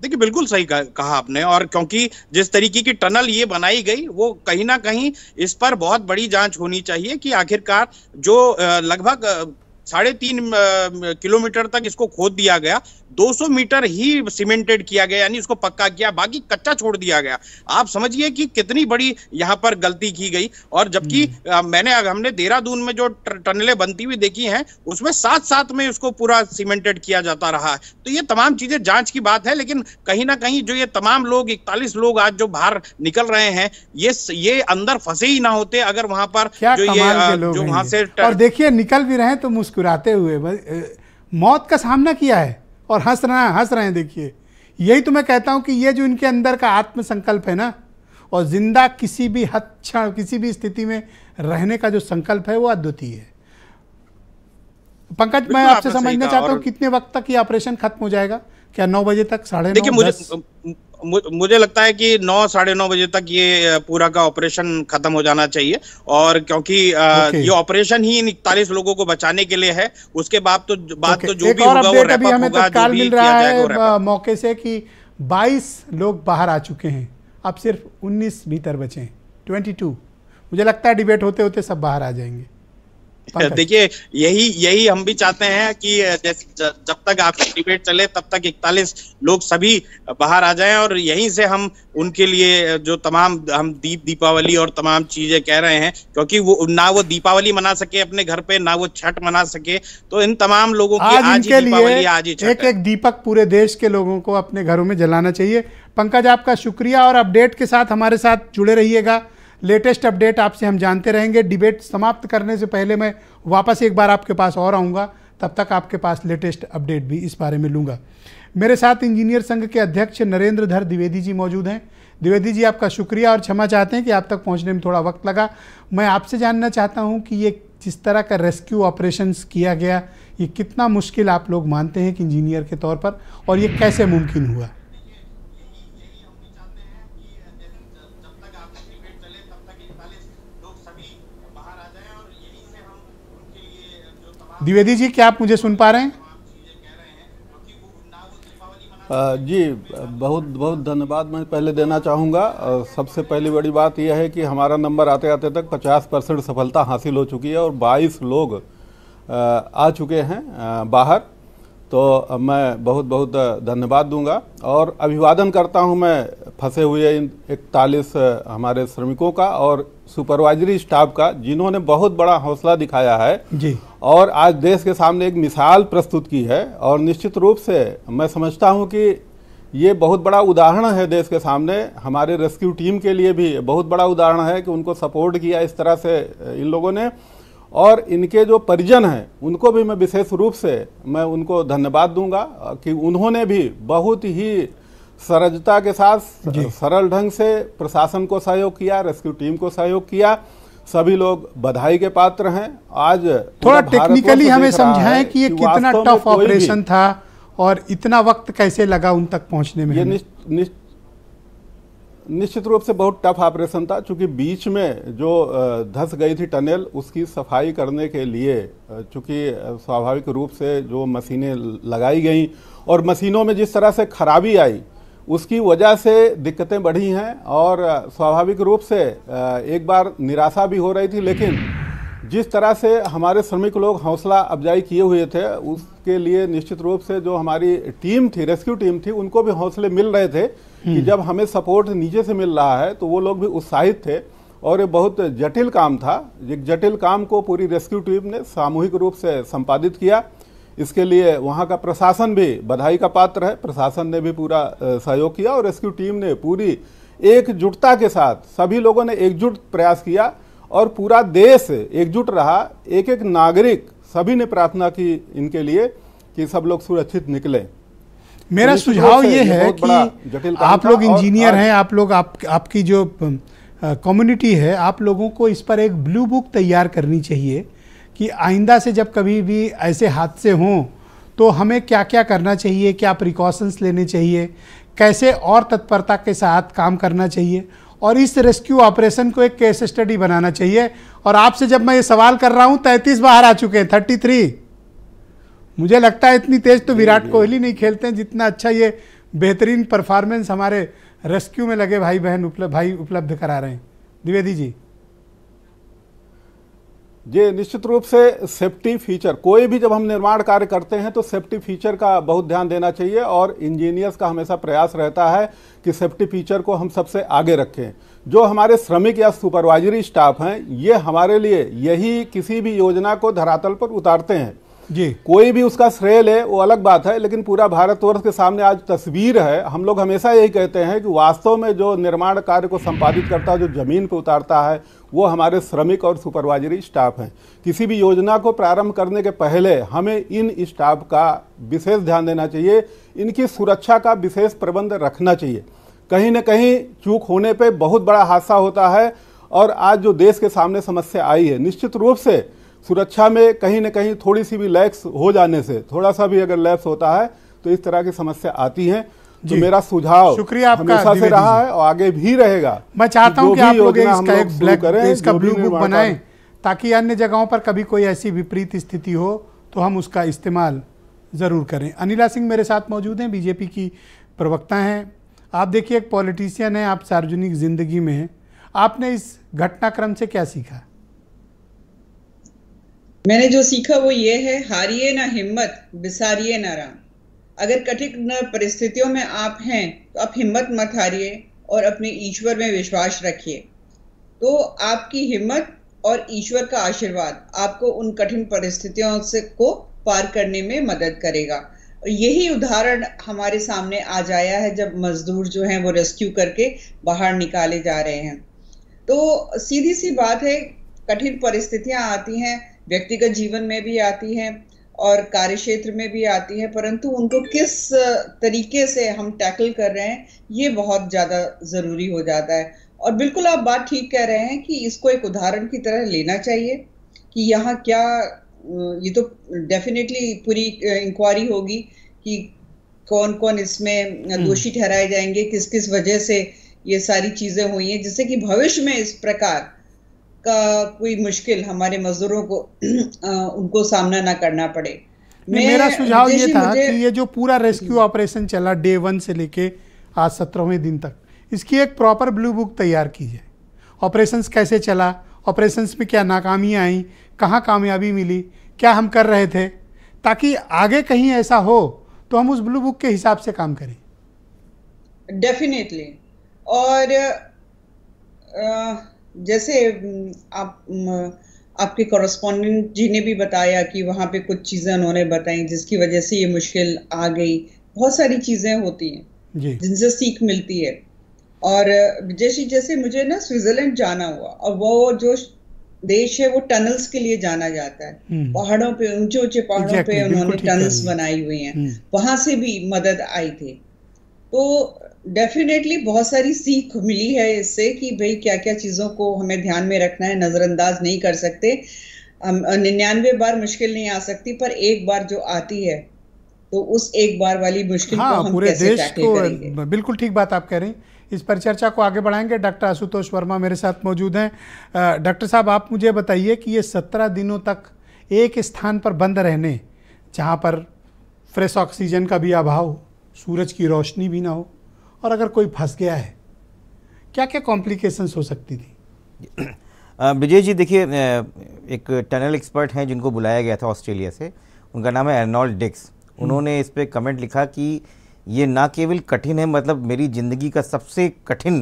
[SPEAKER 10] देखिए, बिल्कुल सही कहा आपने, और क्योंकि जिस तरीके की टनल ये बनाई गई, वो कहीं ना कहीं इस पर बहुत बड़ी जांच होनी चाहिए कि आखिरकार जो लगभग 3.5 किलोमीटर तक इसको खोद दिया गया, 200 मीटर ही सीमेंटेड किया गया, यानी उसको पक्का किया, बाकी कच्चा छोड़ दिया गया। आप समझिए कि कितनी बड़ी यहाँ पर गलती की गई। और जबकि हमने देहरादून में जो टनलें बनती हुई देखी हैं, उसमें साथ में उसको पूरा सीमेंटेड किया जाता रहा है। तो ये तमाम चीजें जांच की बात है, लेकिन कहीं ना कहीं जो ये तमाम लोग 41 लोग आज जो बाहर निकल रहे हैं, ये अंदर फंसे ही ना होते अगर वहां पर जो वहां से
[SPEAKER 2] और देखिए निकल भी रहे हैं तो मुस्कुराते हुए मौत का सामना किया है और हंस रहे हैं। देखिए यही तो मैं कहता हूं कि ये जो इनके अंदर का आत्मसंकल्प है ना, और जिंदा किसी भी क्षण किसी भी स्थिति में रहने का जो संकल्प है वो अद्वितीय है। पंकज, मैं आपसे समझना चाहता हूं कितने वक्त तक ये ऑपरेशन खत्म हो जाएगा? क्या 9 बजे तक, 9:30?
[SPEAKER 10] देखिए मुझे लगता है कि 9 साढ़े 9 बजे तक ये पूरा का ऑपरेशन खत्म हो जाना चाहिए। और क्योंकि ये ऑपरेशन ही इन 41 लोगों को बचाने के लिए है, उसके बाद तो जो भी होगा वो रैप अप होगा। जो भी किया जाएगा
[SPEAKER 2] मौके से कि 22 लोग बाहर आ चुके हैं, अब सिर्फ 19 भीतर बचे हैं, 22। मुझे लगता है डिबेट होते होते सब बाहर आ जाएंगे।
[SPEAKER 10] देखिए यही हम भी चाहते हैं कि जब तक आपकी डिबेट चले तब तक 41 लोग सभी बाहर आ जाएं, और यहीं से हम उनके लिए जो तमाम हम दीपावली और तमाम चीजें कह रहे हैं, क्योंकि वो ना वो दीपावली मना सके अपने घर पे, ना वो छठ मना सके, तो इन तमाम लोगों की आज ही दीपावली, आज ही छठ।
[SPEAKER 2] एक दीपक पूरे देश के लोगों को अपने घरों में जलाना चाहिए। पंकज, आपका शुक्रिया, और अपडेट के साथ हमारे साथ जुड़े रहिएगा। लेटेस्ट अपडेट आपसे हम जानते रहेंगे। डिबेट समाप्त करने से पहले मैं वापस एक बार आपके पास और आऊँगा, तब तक आपके पास लेटेस्ट अपडेट भी इस बारे में लूँगा। मेरे साथ इंजीनियर संघ के अध्यक्ष नरेंद्रधर द्विवेदी जी मौजूद हैं। द्विवेदी जी, आपका शुक्रिया और क्षमा चाहते हैं कि आप तक पहुँचने में थोड़ा वक्त लगा। मैं आपसे जानना चाहता हूँ कि ये जिस तरह का रेस्क्यू ऑपरेशंस किया गया, ये कितना मुश्किल आप लोग मानते हैं कि इंजीनियर के तौर पर, और ये कैसे मुमकिन हुआ? द्विवेदी जी, क्या आप मुझे सुन पा रहे हैं?
[SPEAKER 11] जी, बहुत बहुत धन्यवाद मैं पहले देना चाहूँगा। सबसे पहली बड़ी बात यह है कि हमारा नंबर आते आते तक 50% सफलता हासिल हो चुकी है और 22 लोग आ चुके हैं बाहर। तो मैं बहुत बहुत धन्यवाद दूंगा और अभिवादन करता हूं मैं फंसे हुए इन 41 हमारे श्रमिकों का और सुपरवाइजरी स्टाफ का, जिन्होंने बहुत बड़ा हौसला दिखाया है
[SPEAKER 2] जी, और
[SPEAKER 11] आज देश के सामने एक मिसाल प्रस्तुत की है। और निश्चित रूप से मैं समझता हूं कि ये बहुत बड़ा उदाहरण है देश के सामने, हमारे रेस्क्यू टीम के लिए भी बहुत बड़ा उदाहरण है कि उनको सपोर्ट किया इस तरह से इन लोगों ने। और इनके जो परिजन हैं उनको भी मैं विशेष रूप से मैं उनको धन्यवाद दूंगा कि उन्होंने भी बहुत ही सरलता के साथ सरल ढंग से प्रशासन को सहयोग किया, रेस्क्यू टीम को सहयोग किया। सभी लोग बधाई के पात्र हैं। आज
[SPEAKER 2] थोड़ा टेक्निकली हमें समझाएं कि ये कितना टफ ऑपरेशन था और इतना वक्त कैसे लगा उन तक पहुंचने में?
[SPEAKER 11] ये निश्चित रूप से बहुत टफ ऑपरेशन था, चूंकि बीच में जो धंस गई थी टनल, उसकी सफाई करने के लिए चूंकि स्वाभाविक रूप से जो मशीनें लगाई गई और मशीनों में जिस तरह से खराबी आई उसकी वजह से दिक्कतें बढ़ी हैं और स्वाभाविक रूप से एक बार निराशा भी हो रही थी। लेकिन जिस तरह से हमारे श्रमिक लोग हौसला अफजाई किए हुए थे, उसके लिए निश्चित रूप से जो हमारी टीम थी, रेस्क्यू टीम थी, उनको भी हौसले मिल रहे थे कि जब हमें सपोर्ट नीचे से मिल रहा है तो वो लोग भी उत्साहित थे। और ये बहुत जटिल काम था। एक जटिल काम को पूरी रेस्क्यू टीम ने सामूहिक रूप से संपादित किया। इसके लिए वहाँ का प्रशासन भी बधाई का पात्र है। प्रशासन ने भी पूरा सहयोग किया और रेस्क्यू टीम ने पूरी एकजुटता के साथ सभी लोगों ने एकजुट प्रयास किया और पूरा देश एकजुट रहा। एक एक नागरिक सभी ने प्रार्थना की इनके लिए कि सब लोग सुरक्षित निकले।
[SPEAKER 2] मेरा सुझाव ये है कि आप लोग इंजीनियर हैं, आप लोग आपकी जो कम्युनिटी है, आप लोगों को इस पर एक ब्लू बुक तैयार करनी चाहिए कि आइंदा से जब कभी भी ऐसे हादसे हों तो हमें क्या क्या करना चाहिए, क्या प्रिकॉशंस लेने चाहिए, कैसे और तत्परता के साथ काम करना चाहिए, और इस रेस्क्यू ऑपरेशन को एक केस स्टडी बनाना चाहिए। और आपसे जब मैं ये सवाल कर रहा हूँ 33 बाहर आ चुके हैं, 33। मुझे लगता है इतनी तेज तो विराट कोहली नहीं खेलते हैं जितना अच्छा ये बेहतरीन परफॉर्मेंस हमारे रेस्क्यू में लगे भाई बहन उपलब्ध करा रहे हैं। द्विवेदी जी।
[SPEAKER 11] जी, निश्चित रूप से सेफ्टी फीचर, कोई भी जब हम निर्माण कार्य करते हैं तो सेफ्टी फीचर का बहुत ध्यान देना चाहिए और इंजीनियर्स का हमेशा प्रयास रहता है कि सेफ्टी फीचर को हम सबसे आगे रखें। जो हमारे श्रमिक या सुपरवाइजरी स्टाफ हैं, ये हमारे लिए यही किसी भी योजना को धरातल पर उतारते हैं
[SPEAKER 2] जी।
[SPEAKER 11] कोई भी उसका श्रेय ले वो अलग बात है, लेकिन पूरा भारतवर्ष के सामने आज तस्वीर है। हम लोग हमेशा यही कहते हैं कि वास्तव में जो निर्माण कार्य को संपादित करता है, जो जमीन पर उतारता है, वो हमारे श्रमिक और सुपरवाइजरी स्टाफ हैं। किसी भी योजना को प्रारंभ करने के पहले हमें इन स्टाफ का विशेष ध्यान देना चाहिए, इनकी सुरक्षा का विशेष प्रबंध रखना चाहिए। कहीं न कहीं चूक होने पे बहुत बड़ा हादसा होता है और आज जो देश के सामने समस्या आई है, निश्चित रूप से सुरक्षा में कहीं न कहीं थोड़ी सी भी लैप्स हो जाने से, थोड़ा सा भी अगर लैप्स होता है तो इस तरह की समस्या आती है। तो मेरा सुझाव
[SPEAKER 2] शुक्रिया आपका
[SPEAKER 11] हमेशा से रहा है और आगे भी रहेगा।
[SPEAKER 2] मैं चाहता हूं कि आप लोग इसका एक ब्लू बुक बनाएं ताकि अन्य जगहों पर कभी कोई ऐसी विपरीत स्थिति हो तो हम उसका इस्तेमाल जरूर करें। अनिला सिंह मेरे साथ मौजूद हैं, बीजेपी की प्रवक्ता हैं। आप देखिए, एक पॉलिटिशियन हैं, आप सार्वजनिक जिंदगी में हैं, आपने इस घटनाक्रम से क्या सीखा?
[SPEAKER 6] मैंने जो सीखा वो ये है, हारिए ना हिम्मत, बिसारिए ना राम। अगर कठिन परिस्थितियों में आप हैं तो आप हिम्मत मत हारिए और अपने ईश्वर में विश्वास रखिए। तो आपकी हिम्मत और ईश्वर का आशीर्वाद आपको उन कठिन परिस्थितियों से को पार करने में मदद करेगा। और यही उदाहरण हमारे सामने आज आया है जब मजदूर जो हैं वो रेस्क्यू करके बाहर निकाले जा रहे हैं। तो सीधी सी बात है, कठिन परिस्थितियां आती हैं, व्यक्तिगत जीवन में भी आती हैं और कार्य क्षेत्र में भी आती है, परंतु उनको किस तरीके से हम टैकल कर रहे हैं ये बहुत ज़्यादा ज़रूरी हो जाता है। और बिल्कुल आप बात ठीक कह रहे हैं कि इसको एक उदाहरण की तरह लेना चाहिए कि यहाँ क्या, ये तो डेफिनेटली पूरी इंक्वायरी होगी कि कौन कौन इसमें दोषी ठहराए जाएंगे, किस किस वजह से ये सारी चीज़ें हुई हैं, जिससे कि भविष्य में इस प्रकार का कोई मुश्किल हमारे मजदूरों को उनको सामना ना करना पड़े।
[SPEAKER 2] मेरा सुझाव ये था कि ये जो पूरा रेस्क्यू ऑपरेशन चला डे 1 से लेके आज 17वें दिन तक, इसकी एक प्रॉपर ब्लू बुक तैयार की जाए। ऑपरेशंस कैसे चला, ऑपरेशंस में क्या नाकामियां आई, कहाँ कामयाबी मिली, क्या हम कर रहे थे, ताकि आगे कहीं ऐसा हो तो हम उस ब्लू बुक के हिसाब से काम करें।
[SPEAKER 6] डेफिनेटली। और जैसे आपके कॉरेस्पॉन्डेंट जी ने भी बताया कि वहाँ पे कुछ चीज़ें उन्होंने बताई जिसकी वजह से ये मुश्किल आ गई। बहुत सारी चीज़ें होती हैं जिनसे सीख मिलती है। और जैसे मुझे ना स्विट्जरलैंड जाना हुआ, और वो जो देश है वो टनल्स के लिए जाना जाता है। पहाड़ों पे, ऊंचे ऊंचे पहाड़ों पे उन्होंने टनल्स बनाई हुई हैं, वहां से भी मदद आई थी। तो डेफिनेटली बहुत सारी सीख मिली है इससे कि भाई क्या क्या चीज़ों को हमें ध्यान में रखना है, नज़रअंदाज नहीं कर सकते। 99 बार मुश्किल नहीं आ सकती, पर एक बार जो आती है तो उस एक बार वाली मुश्किल को हम
[SPEAKER 2] पूरे
[SPEAKER 6] कैसे
[SPEAKER 2] देश
[SPEAKER 6] टैकल करेंगे।
[SPEAKER 2] बिल्कुल ठीक बात आप कह रहे हैं। इस पर चर्चा को आगे बढ़ाएंगे। डॉक्टर आशुतोष वर्मा मेरे साथ मौजूद हैं। डॉक्टर साहब, आप मुझे बताइए कि ये 17 दिनों तक एक स्थान पर बंद रहने, जहाँ पर फ्रेश ऑक्सीजन का भी अभाव हो, सूरज की रोशनी भी ना हो, और अगर कोई फंस गया है, क्या क्या कॉम्प्लिकेशंस हो सकती थी?
[SPEAKER 7] विजय जी, देखिए, एक टनल एक्सपर्ट हैं जिनको बुलाया गया था ऑस्ट्रेलिया से, उनका नाम है अर्नोल्ड डिक्स। उन्होंने इस पे कमेंट लिखा कि ये ना केवल कठिन है, मतलब मेरी ज़िंदगी का सबसे कठिन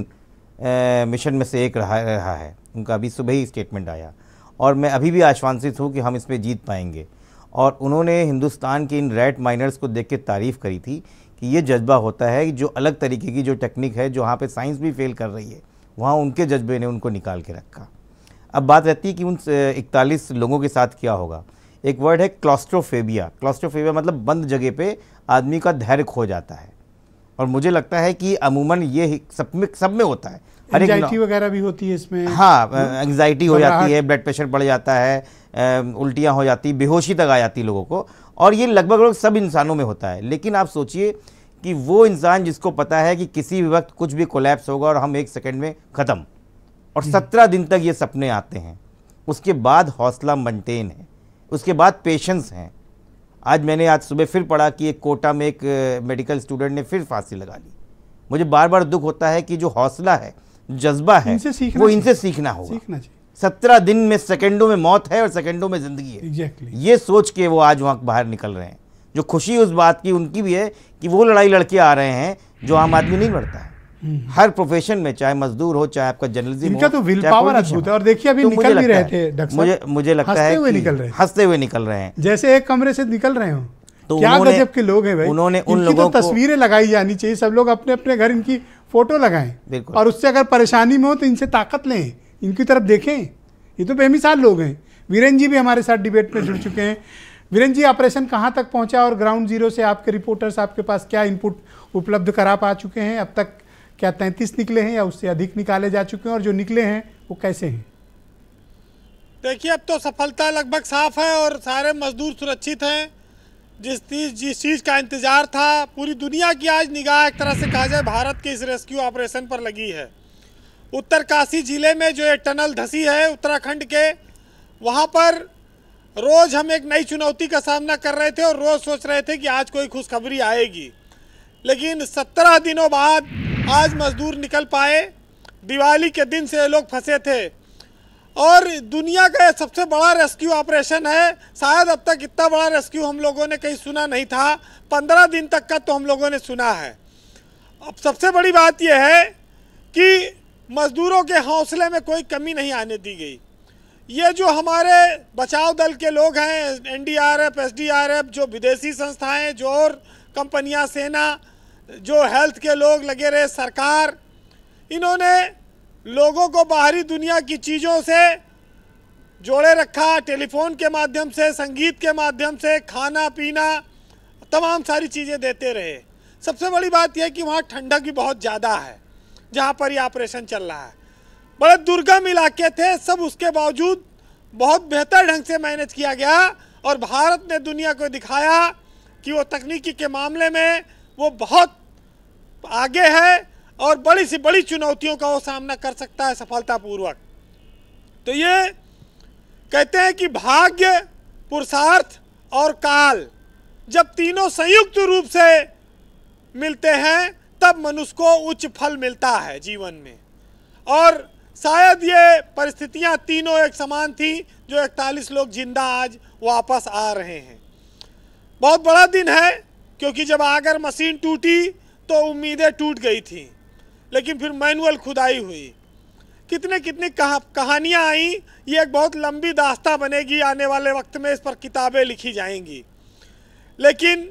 [SPEAKER 7] मिशन में से एक रहा है। उनका अभी सुबह ही स्टेटमेंट आया और मैं अभी भी आश्वासित हूँ कि हम इस पर जीत पाएंगे। और उन्होंने हिंदुस्तान के इन रैट माइनर्स को देख के तारीफ़ करी थी कि ये जज्बा होता है कि जो अलग तरीके की जो टेक्निक है, जो वहाँ पे साइंस भी फेल कर रही है, वहाँ उनके जज्बे ने उनको निकाल के रखा। अब बात रहती है कि उन 41 लोगों के साथ क्या होगा। एक वर्ड है क्लॉस्ट्रोफेबिया। क्लॉस्ट्रोफेबिया मतलब बंद जगह पे आदमी का धैर्य खो जाता है, और मुझे लगता है कि अमूमन ये सब में होता है।
[SPEAKER 2] एंजाइटी वगैरह भी होती है इसमें।
[SPEAKER 7] हाँ, एंजाइटी हो जाती है, ब्लड प्रेशर बढ़ जाता है, उल्टियाँ हो जाती, बेहोशी तक आ जाती लोगों को, और ये लगभग सब इंसानों में होता है। लेकिन आप सोचिए कि वो इंसान जिसको पता है कि किसी भी वक्त कुछ भी कोलैप्स होगा और हम 1 सेकंड में ख़त्म, और 17 दिन तक ये सपने आते हैं, उसके बाद हौसला मेंटेन है, उसके बाद पेशेंस है। आज सुबह फिर पढ़ा कि एक कोटा में एक मेडिकल स्टूडेंट ने फिर फांसी लगा ली। मुझे बार बार दुख होता है कि जो हौसला है, जज्बा है, वो इनसे सीखना होगा। 17 दिन में सेकंडों में मौत है और सेकंडों में ज़िंदगी है।
[SPEAKER 2] Exactly.
[SPEAKER 7] ये सोच के वो आज वहाँ बाहर निकल रहे हैं। जो खुशी उस बात की उनकी भी है कि वो लड़ाई लड़के आ रहे हैं जो आम आदमी नहीं लड़ता है। हर प्रोफेशन में, चाहे मजदूर हो, चाहे आपका जर्नलिज्म हो,
[SPEAKER 2] इनका तो विल पावर अद्भुत है। और देखिए अभी निकल भी रहे थे डॉक्टर साहब,
[SPEAKER 7] मुझे लगता है हंसते हुए निकल रहे हैं,
[SPEAKER 2] जैसे एक कमरे से निकल रहे हो।
[SPEAKER 7] तो
[SPEAKER 2] क्या गजब के लोग हैं भाई।
[SPEAKER 7] उन्होंने उन
[SPEAKER 2] इनकी
[SPEAKER 7] लोगों
[SPEAKER 2] तो तस्वीरें लगाई जानी चाहिए, सब लोग अपने अपने घर इनकी फोटो लगाएं
[SPEAKER 7] बिल्कुल।
[SPEAKER 2] और उससे अगर परेशानी में हो तो इनसे ताकत लें, इनकी तरफ देखें। ये तो बेमिसाल लोग हैं। वीरेंद्र जी भी हमारे साथ डिबेट में जुड़ चुके हैं। वीरेंद्र जी, ऑपरेशन कहाँ तक पहुँचा और ग्राउंड जीरो से आपके रिपोर्टर्स आपके पास क्या इनपुट उपलब्ध करा पा चुके हैं? अब तक क्या 33 निकले हैं या उससे अधिक निकाले जा चुके हैं, और जो निकले हैं वो कैसे हैं?
[SPEAKER 12] देखिए, अब तो सफलता लगभग साफ है और सारे मजदूर सुरक्षित हैं। जिस चीज़ का इंतजार था, पूरी दुनिया की आज निगाह एक तरह से कहा जाए भारत के इस रेस्क्यू ऑपरेशन पर लगी है। उत्तरकाशी जिले में जो ये टनल धंसी है उत्तराखंड के, वहाँ पर रोज़ हम एक नई चुनौती का सामना कर रहे थे और रोज़ सोच रहे थे कि आज कोई खुशखबरी आएगी। लेकिन 17 दिनों बाद आज मजदूर निकल पाए। दिवाली के दिन से ये लोग फंसे थे और दुनिया का सबसे बड़ा रेस्क्यू ऑपरेशन है। शायद अब तक इतना बड़ा रेस्क्यू हम लोगों ने कहीं सुना नहीं था। 15 दिन तक का तो हम लोगों ने सुना है। अब सबसे बड़ी बात यह है कि मजदूरों के हौसले में कोई कमी नहीं आने दी गई। ये जो हमारे बचाव दल के लोग हैं, एनडीआरएफ, एसडीआरएफ, जो विदेशी संस्थाएं, जो और कंपनियां, सेना, जो हेल्थ के लोग लगे रहे, सरकार, इन्होंने लोगों को बाहरी दुनिया की चीज़ों से जोड़े रखा। टेलीफोन के माध्यम से, संगीत के माध्यम से, खाना पीना, तमाम सारी चीज़ें देते रहे। सबसे बड़ी बात यह है कि वहाँ ठंडक भी बहुत ज़्यादा है जहाँ पर यह ऑपरेशन चल रहा है। बड़े दुर्गम इलाके थे, सब उसके बावजूद बहुत बेहतर ढंग से मैनेज किया गया और भारत ने दुनिया को दिखाया कि वो तकनीकी के मामले में वो बहुत आगे है और बड़ी से बड़ी चुनौतियों का वो सामना कर सकता है सफलतापूर्वक। तो ये कहते हैं कि भाग्य, पुरुषार्थ और काल जब तीनों संयुक्त रूप से मिलते हैं तब मनुष्य को उच्च फल मिलता है जीवन में। और शायद ये परिस्थितियां तीनों एक समान थी जो 41 लोग जिंदा आज वापस आ रहे हैं। बहुत बड़ा दिन है क्योंकि जब आगर मशीन टूटी तो उम्मीदें टूट गई थी, लेकिन फिर मैनुअल खुदाई हुई। कितनी कहानियाँ आई। ये एक बहुत लंबी दास्तां बनेगी। आने वाले वक्त में इस पर किताबें लिखी जाएंगी। लेकिन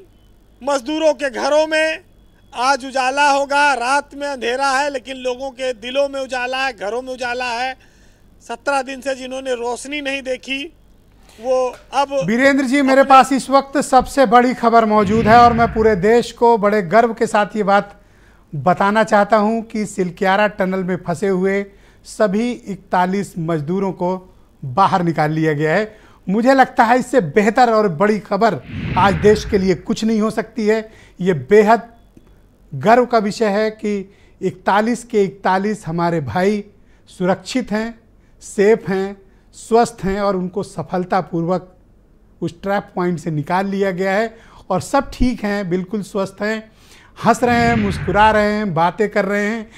[SPEAKER 12] मजदूरों के घरों में आज उजाला होगा। रात में अंधेरा है लेकिन लोगों के दिलों में उजाला है, घरों में उजाला है। 17 दिन से जिन्होंने रोशनी नहीं देखी वो अब।
[SPEAKER 2] वीरेंद्र जी, मेरे पास इस वक्त सबसे बड़ी खबर मौजूद है और मैं पूरे देश को बड़े गर्व के साथ ये बात बताना चाहता हूं कि सिलक्यारा टनल में फंसे हुए सभी 41 मजदूरों को बाहर निकाल लिया गया है। मुझे लगता है इससे बेहतर और बड़ी खबर आज देश के लिए कुछ नहीं हो सकती है। ये बेहद गर्व का विषय है कि 41 के 41 हमारे भाई सुरक्षित हैं, सेफ हैं, स्वस्थ हैं और उनको सफलतापूर्वक उस ट्रैप पॉइंट से निकाल लिया गया है और सब ठीक हैं, बिल्कुल स्वस्थ हैं, हंस रहे हैं, मुस्कुरा रहे हैं, बातें कर रहे हैं।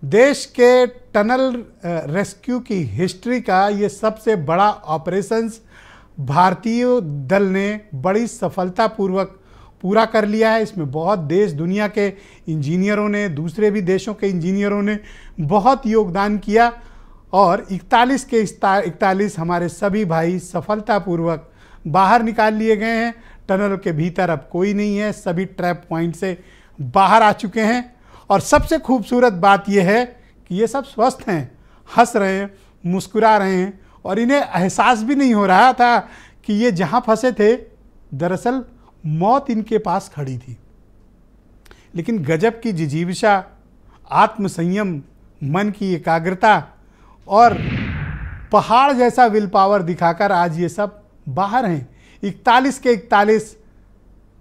[SPEAKER 2] देश के टनल रेस्क्यू की हिस्ट्री का ये सबसे बड़ा ऑपरेशंस भारतीय दल ने बड़ी सफलतापूर्वक पूरा कर लिया है। इसमें बहुत देश दुनिया के इंजीनियरों ने, दूसरे भी देशों के इंजीनियरों ने बहुत योगदान किया और 41 के 41 हमारे सभी भाई सफलतापूर्वक बाहर निकाल लिए गए हैं। टनल के भीतर अब कोई नहीं है, सभी ट्रैप पॉइंट से बाहर आ चुके हैं और सबसे खूबसूरत बात यह है कि ये सब स्वस्थ हैं, हंस रहे हैं, मुस्कुरा रहे हैं और इन्हें एहसास भी नहीं हो रहा था कि ये जहाँ फंसे थे दरअसल मौत इनके पास खड़ी थी। लेकिन गजब की जिजीविषा, आत्मसंयम, मन की एकाग्रता और पहाड़ जैसा विल पावर दिखाकर आज ये सब बाहर हैं। 41 के 41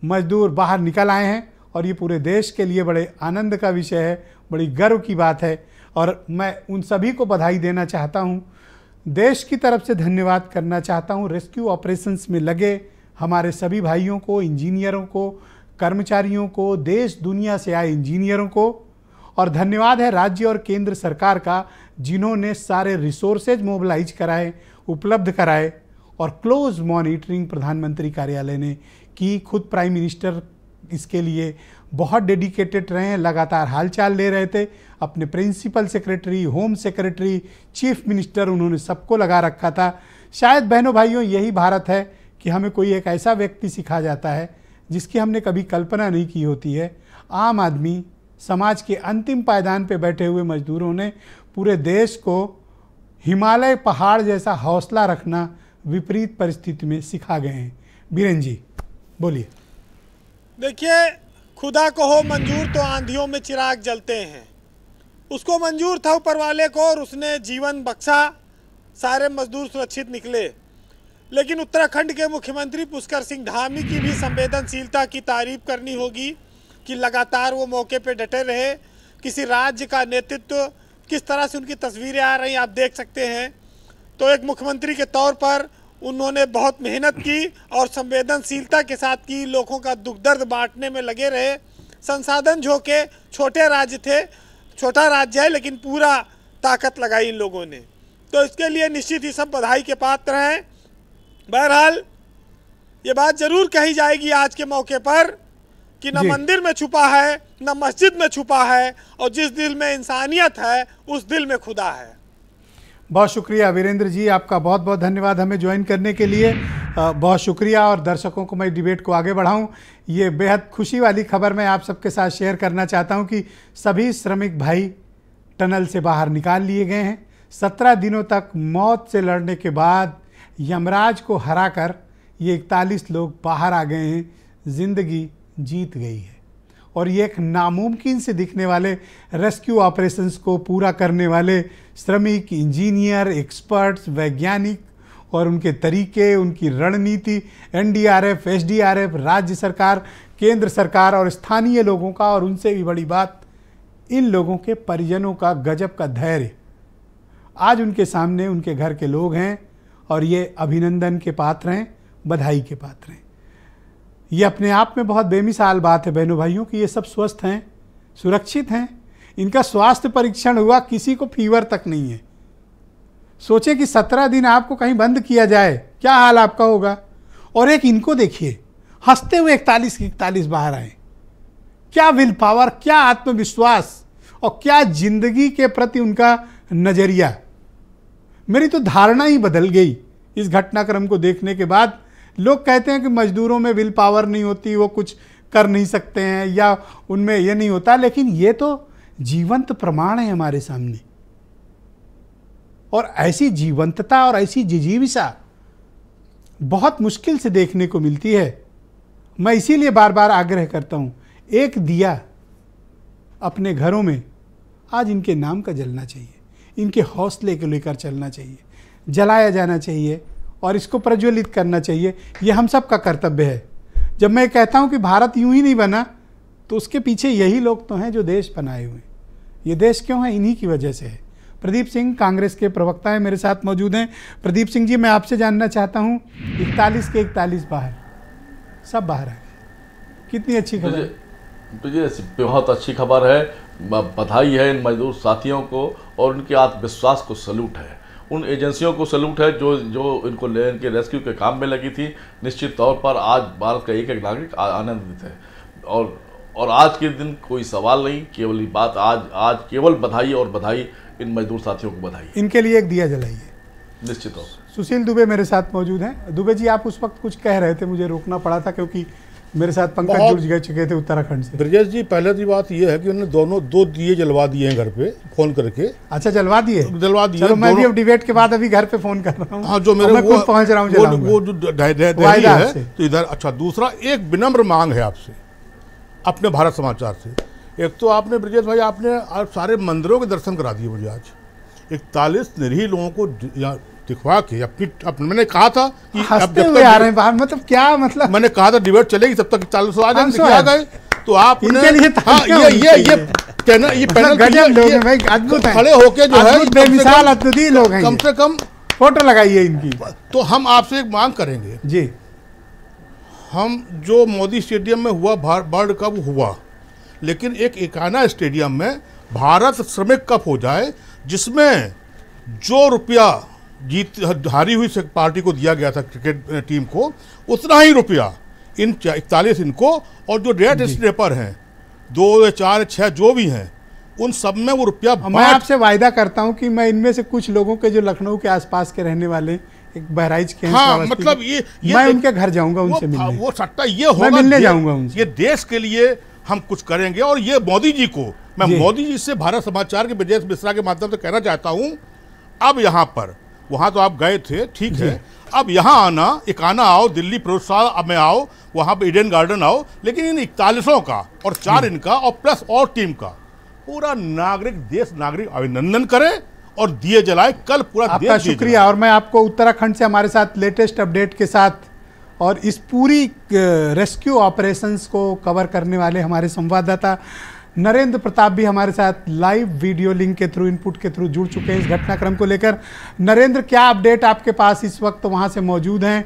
[SPEAKER 2] मजदूर बाहर निकल आए हैं और ये पूरे देश के लिए बड़े आनंद का विषय है, बड़ी गर्व की बात है और मैं उन सभी को बधाई देना चाहता हूँ, देश की तरफ से धन्यवाद करना चाहता हूँ। रेस्क्यू ऑपरेशंस में लगे हमारे सभी भाइयों को, इंजीनियरों को, कर्मचारियों को, देश दुनिया से आए इंजीनियरों को और धन्यवाद है राज्य और केंद्र सरकार का, जिन्होंने सारे रिसोर्सेज मोबिलाइज कराए, उपलब्ध कराए और क्लोज मॉनिटरिंग प्रधानमंत्री कार्यालय ने की। खुद प्राइम मिनिस्टर इसके लिए बहुत डेडिकेटेड रहे हैं, लगातार हालचाल ले रहे थे। अपने principal secretary, home secretary, chief minister, उन्होंने सबको लगा रखा था। शायद बहनों भाइयों यही भारत है कि हमें कोई एक ऐसा व्यक्ति सिखा जाता है जिसकी हमने कभी कल्पना नहीं की होती है। आम आदमी, समाज के अंतिम पायदान पे बैठे हुए मजदूरों ने पूरे देश को हिमालय पहाड़ जैसा हौसला रखना विपरीत परिस्थिति में सिखा गए हैं। बीरेन जी बोलिए।
[SPEAKER 12] देखिए, खुदा को हो मंजूर तो आंधियों में चिराग जलते हैं। उसको मंजूर था ऊपर वाले को और उसने जीवन बख्शा, सारे मजदूर सुरक्षित निकले। लेकिन उत्तराखंड के मुख्यमंत्री पुष्कर सिंह धामी की भी संवेदनशीलता की तारीफ करनी होगी कि लगातार वो मौके पे डटे रहे। किसी राज्य का नेतृत्व किस तरह से उनकी तस्वीरें आ रही आप देख सकते हैं। तो एक मुख्यमंत्री के तौर पर उन्होंने बहुत मेहनत की और संवेदनशीलता के साथ की, लोगों का दुख दर्द बांटने में लगे रहे। संसाधन झोंके, छोटे राज्य थे, छोटा राज्य है लेकिन पूरा ताकत लगाई इन लोगों ने, तो इसके लिए निश्चित ही सब बधाई के पात्र हैं। बहरहाल ये बात जरूर कही जाएगी आज के मौके पर कि न मंदिर में छुपा है न मस्जिद में छुपा है, और जिस दिल में इंसानियत है उस दिल में खुदा है।
[SPEAKER 2] बहुत शुक्रिया वीरेंद्र जी, आपका बहुत बहुत धन्यवाद हमें ज्वाइन करने के लिए। बहुत शुक्रिया। और दर्शकों को मैं डिबेट को आगे बढ़ाऊं, ये बेहद खुशी वाली खबर मैं आप सबके साथ शेयर करना चाहता हूं कि सभी श्रमिक भाई टनल से बाहर निकाल लिए गए हैं। 17 दिनों तक मौत से लड़ने के बाद यमराज को हराकर ये 41 लोग बाहर आ गए हैं। जिंदगी जीत गई है और ये एक नामुमकिन से दिखने वाले रेस्क्यू ऑपरेशंस को पूरा करने वाले श्रमिक, इंजीनियर, एक्सपर्ट्स, वैज्ञानिक और उनके तरीके, उनकी रणनीति, एनडीआरएफ, एसडीआरएफ, राज्य सरकार, केंद्र सरकार और स्थानीय लोगों का, और उनसे भी बड़ी बात इन लोगों के परिजनों का गजब का धैर्य। आज उनके सामने उनके घर के लोग हैं और ये अभिनंदन के पात्र हैं, बधाई के पात्र हैं। ये अपने आप में बहुत बेमिसाल बात है बहनों भाइयों कि ये सब स्वस्थ हैं, सुरक्षित हैं। इनका स्वास्थ्य परीक्षण हुआ, किसी को फीवर तक नहीं है। सोचे कि 17 दिन आपको कहीं बंद किया जाए, क्या हाल आपका होगा। और एक इनको देखिए, हंसते हुए 41 बाहर आए। क्या विल पावर, क्या आत्मविश्वास और क्या जिंदगी के प्रति उनका नजरिया। मेरी तो धारणा ही बदल गई इस घटनाक्रम को देखने के बाद। लोग कहते हैं कि मजदूरों में विल पावर नहीं होती, वो कुछ कर नहीं सकते हैं या उनमें ये नहीं होता, लेकिन ये तो जीवंत प्रमाण है हमारे सामने। और ऐसी जीवंतता और ऐसी जिजीविसा बहुत मुश्किल से देखने को मिलती है। मैं इसीलिए बार बार आग्रह करता हूँ, एक दिया अपने घरों में आज इनके नाम का जलना चाहिए, इनके हौसले को लेकर चलना चाहिए, जलाया जाना चाहिए और इसको प्रज्वलित करना चाहिए। ये हम सब का कर्तव्य है। जब मैं कहता हूँ कि भारत यूं ही नहीं बना, तो उसके पीछे यही लोग तो हैं जो देश बनाए हुए। ये देश क्यों है? इन्हीं की वजह से है। प्रदीप सिंह कांग्रेस के प्रवक्ता हैं, मेरे साथ मौजूद हैं। प्रदीप सिंह जी, मैं आपसे जानना चाहता हूँ, 41 के 41 बाहर, सब बाहर आ गए, कितनी अच्छी खबर है।
[SPEAKER 8] बहुत अच्छी खबर है, बधाई है इन मजदूर साथियों को और उनके आत्मविश्वास को सल्यूट है। उन एजेंसियों को सल्यूट है जो इनको इनके रेस्क्यू के काम में लगी थी। निश्चित तौर पर आज भारत का एक एक नागरिक आनंदित है और आज के दिन कोई सवाल नहीं, केवल बात आज केवल बधाई और बधाई इन मजदूर साथियों को बधाई।
[SPEAKER 2] इनके लिए एक दिया जलाइए।
[SPEAKER 8] निश्चित तौर पर।
[SPEAKER 2] सुशील दुबे मेरे साथ मौजूद हैं। दुबे जी, आप उस वक्त कुछ कह रहे थे, मुझे रोकना पड़ा था क्योंकि मेरे साथ पंकज जुड़ गए चुके थे उत्तराखंड से।
[SPEAKER 9] ब्रजेश जी, पहले की बात यह है कि उन्होंने दो दिए जलवा दिए हैं घर पे फोन करके।
[SPEAKER 2] अच्छा, जलवा दिए?
[SPEAKER 9] चलो,
[SPEAKER 2] मैं भी अब डिबेट के बाद अभी घर पे फोन कर रहा हूँ।
[SPEAKER 9] हाँ, जो मेरे
[SPEAKER 2] वो पहुंच रहा हूँ,
[SPEAKER 9] वो जो दिल्ली है तो इधर। अच्छा, दूसरा एक विनम्र मांग है आपसे अपने भारत समाचार से। एक तो आपने ब्रजेश भाई, आपने सारे मंदिरों के दर्शन करा दिए मुझे आज। 41 निरीह लोगों को दिखवा के अपनी मैंने कहा था कि
[SPEAKER 2] अब जब तक आ रहे हैं बाहर, मतलब क्या मतलब,
[SPEAKER 9] मैंने कहा था डिबेट चलेगी तब तक 40 आ गए। तो आप
[SPEAKER 2] इनके लिए
[SPEAKER 9] ये पैनल
[SPEAKER 2] अद्भुत
[SPEAKER 9] खड़े होके जो है
[SPEAKER 2] बेमिसाल अद्भुत लोग हैं,
[SPEAKER 9] कम से कम
[SPEAKER 2] फोटो लगाइए इनकी।
[SPEAKER 9] तो हम आपसे एक मांग करेंगे
[SPEAKER 2] जी,
[SPEAKER 9] हम जो मोदी स्टेडियम में हुआ वर्ल्ड कप हुआ, लेकिन एक एकाना स्टेडियम में भारत श्रमिक कप हो जाए, जिसमें जो रुपया हारी हुई पार्टी को दिया गया था क्रिकेट टीम को, उतना ही रुपया इन 41 इनको, और जो रेड स्टेपर हैं 2, 4, 6 जो भी हैं, उन सब में वो रुपया।
[SPEAKER 2] मैं आपसे वायदा करता हूं कि मैं इनमें से कुछ लोगों के जो लखनऊ के आसपास के रहने वाले, एक बहराइच के,
[SPEAKER 9] हाँ, मतलब ये
[SPEAKER 2] मैं उनके घर जाऊंगा, उनसे मिलने।
[SPEAKER 9] वो सट्टा ये होगा,
[SPEAKER 2] मिलने जाऊंगा उनसे।
[SPEAKER 9] ये देश के लिए हम कुछ करेंगे। और ये मोदी जी को, मैं मोदी जी से भारत समाचार के ब्रजेश मिश्रा के माध्यम से कहना चाहता हूं, अब यहाँ पर, वहां तो आप गए थे, ठीक है, अब यहाँ आना, एकाना आओ, दिल्ली प्रोत्साहन में आओ, वहां पे ईडन गार्डन आओ, लेकिन इन 41 का और 4 इनका और प्लस और टीम का पूरा देश नागरिक अभिनंदन करे और दिए जलाए। कल पूरा
[SPEAKER 2] आपका शुक्रिया। और मैं आपको उत्तराखंड से हमारे साथ लेटेस्ट अपडेट के साथ और इस पूरी रेस्क्यू ऑपरेशंस को कवर करने वाले हमारे संवाददाता नरेंद्र प्रताप भी हमारे साथ लाइव वीडियो लिंक के थ्रू, इनपुट के थ्रू जुड़ चुके हैं इस घटनाक्रम को लेकर। नरेंद्र, क्या अपडेट आपके पास इस वक्त वहां से मौजूद हैं?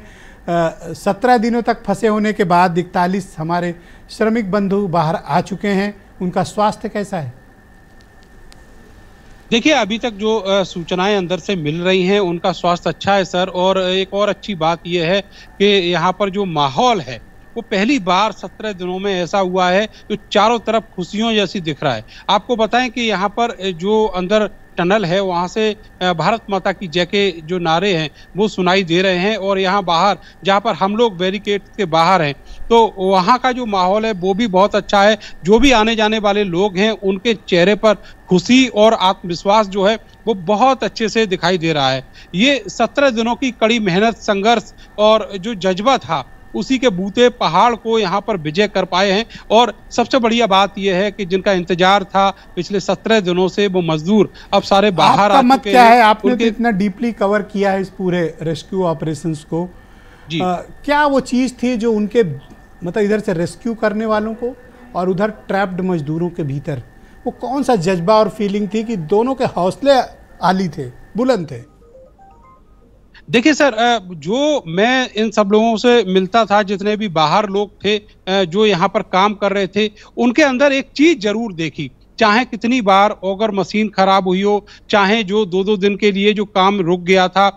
[SPEAKER 2] 17 दिनों तक फंसे होने के बाद 41 हमारे श्रमिक बंधु बाहर आ चुके हैं, उनका स्वास्थ्य कैसा है?
[SPEAKER 13] देखिए, अभी तक जो सूचनाएं अंदर से मिल रही हैं, उनका स्वास्थ्य अच्छा है सर। और एक और अच्छी बात यह है कि यहाँ पर जो माहौल है वो पहली बार 17 दिनों में ऐसा हुआ है जो चारों तरफ खुशियों जैसी दिख रहा है। आपको बताएं कि यहाँ पर जो अंदर टनल है वहाँ से भारत माता की जय के जो नारे हैं वो सुनाई दे रहे हैं। और यहाँ बाहर जहाँ पर हम लोग बैरिकेड के बाहर हैं, तो वहाँ का जो माहौल है वो भी बहुत अच्छा है। जो भी आने जाने वाले लोग हैं उनके चेहरे पर खुशी और आत्मविश्वास जो है वो बहुत अच्छे से दिखाई दे रहा है। ये 17 दिनों की कड़ी मेहनत, संघर्ष और जो जज्बा था, उसी के बूते पहाड़ को यहाँ पर विजय कर पाए हैं। और सबसे बढ़िया बात यह है कि जिनका इंतजार था पिछले 17 दिनों से, वो मजदूर अब सारे बाहर आ चुके हैं।
[SPEAKER 2] क्या है, आपने तो इतना डीपली कवर किया है इस पूरे रेस्क्यू ऑपरेशंस को जी। क्या वो चीज थी जो उनके मतलब इधर से रेस्क्यू करने वालों को और उधर ट्रैप्ड मजदूरों के भीतर, वो कौन सा जज्बा और फीलिंग थी कि दोनों के हौसले आली थे, बुलंद थे?
[SPEAKER 13] देखिए सर, जो मैं इन सब लोगों से मिलता था, जितने भी बाहर लोग थे जो यहाँ पर काम कर रहे थे, उनके अंदर एक चीज जरूर देखी। चाहे कितनी बार ऑगर मशीन खराब हुई हो, चाहे जो 2-2 दिन के लिए जो काम रुक गया था,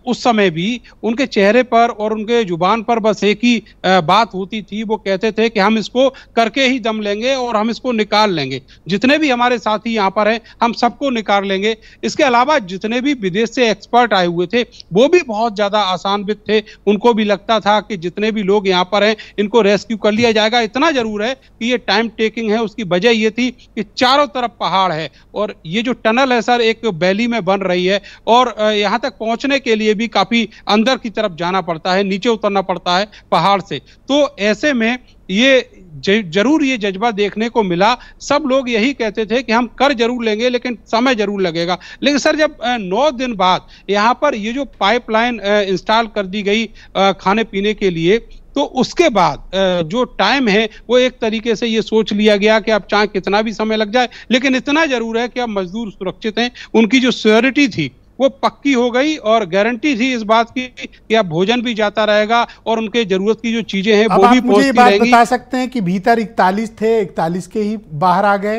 [SPEAKER 13] उस समय भी उनके चेहरे पर और उनके जुबान पर बस एक ही बात होती थी। वो कहते थे कि हम इसको करके ही दम लेंगे और हम इसको निकाल लेंगे। जितने भी हमारे साथी यहाँ पर हैं, हम सबको निकाल लेंगे। इसके अलावा जितने भी विदेश से एक्सपर्ट आए हुए थे, वो भी बहुत ज्यादा आसानविद थे। उनको भी लगता था कि जितने भी लोग यहाँ पर हैं, इनको रेस्क्यू कर लिया जाएगा। इतना जरूर है कि ये टाइम टेकिंग है। उसकी वजह ये थी कि चारों तरफ पहाड़ है और ये जो टनल है सर एक वैली में बन रही है और यहां तक पहुंचने के लिए भी काफी अंदर की तरफ जाना पड़ता है, नीचे उतरना पड़ता है पहाड़ से। तो ऐसे में ये जरूर ये जज्बा देखने को मिला। सब लोग यही कहते थे कि हम कर जरूर लेंगे, लेकिन समय जरूर लगेगा। लेकिन सर जब 9 दिन बाद यहाँ पर ये जो पाइपलाइन इंस्टॉल कर दी गई खाने पीने के लिए, तो उसके बाद जो टाइम है वो एक तरीके से ये सोच लिया गया कि अब चाहे कितना भी समय लग जाए, लेकिन इतना जरूर है कि अब मजदूर सुरक्षित हैं। उनकी जो सिक्योरिटी थी वो पक्की हो गई और गारंटी थी इस बात की कि अब भोजन भी जाता रहेगा और उनके जरूरत की जो चीजें हैं वो भी पहुंचती रहेंगी।
[SPEAKER 2] बता सकते हैं कि भीतर 41 थे, 41 के ही बाहर आ गए,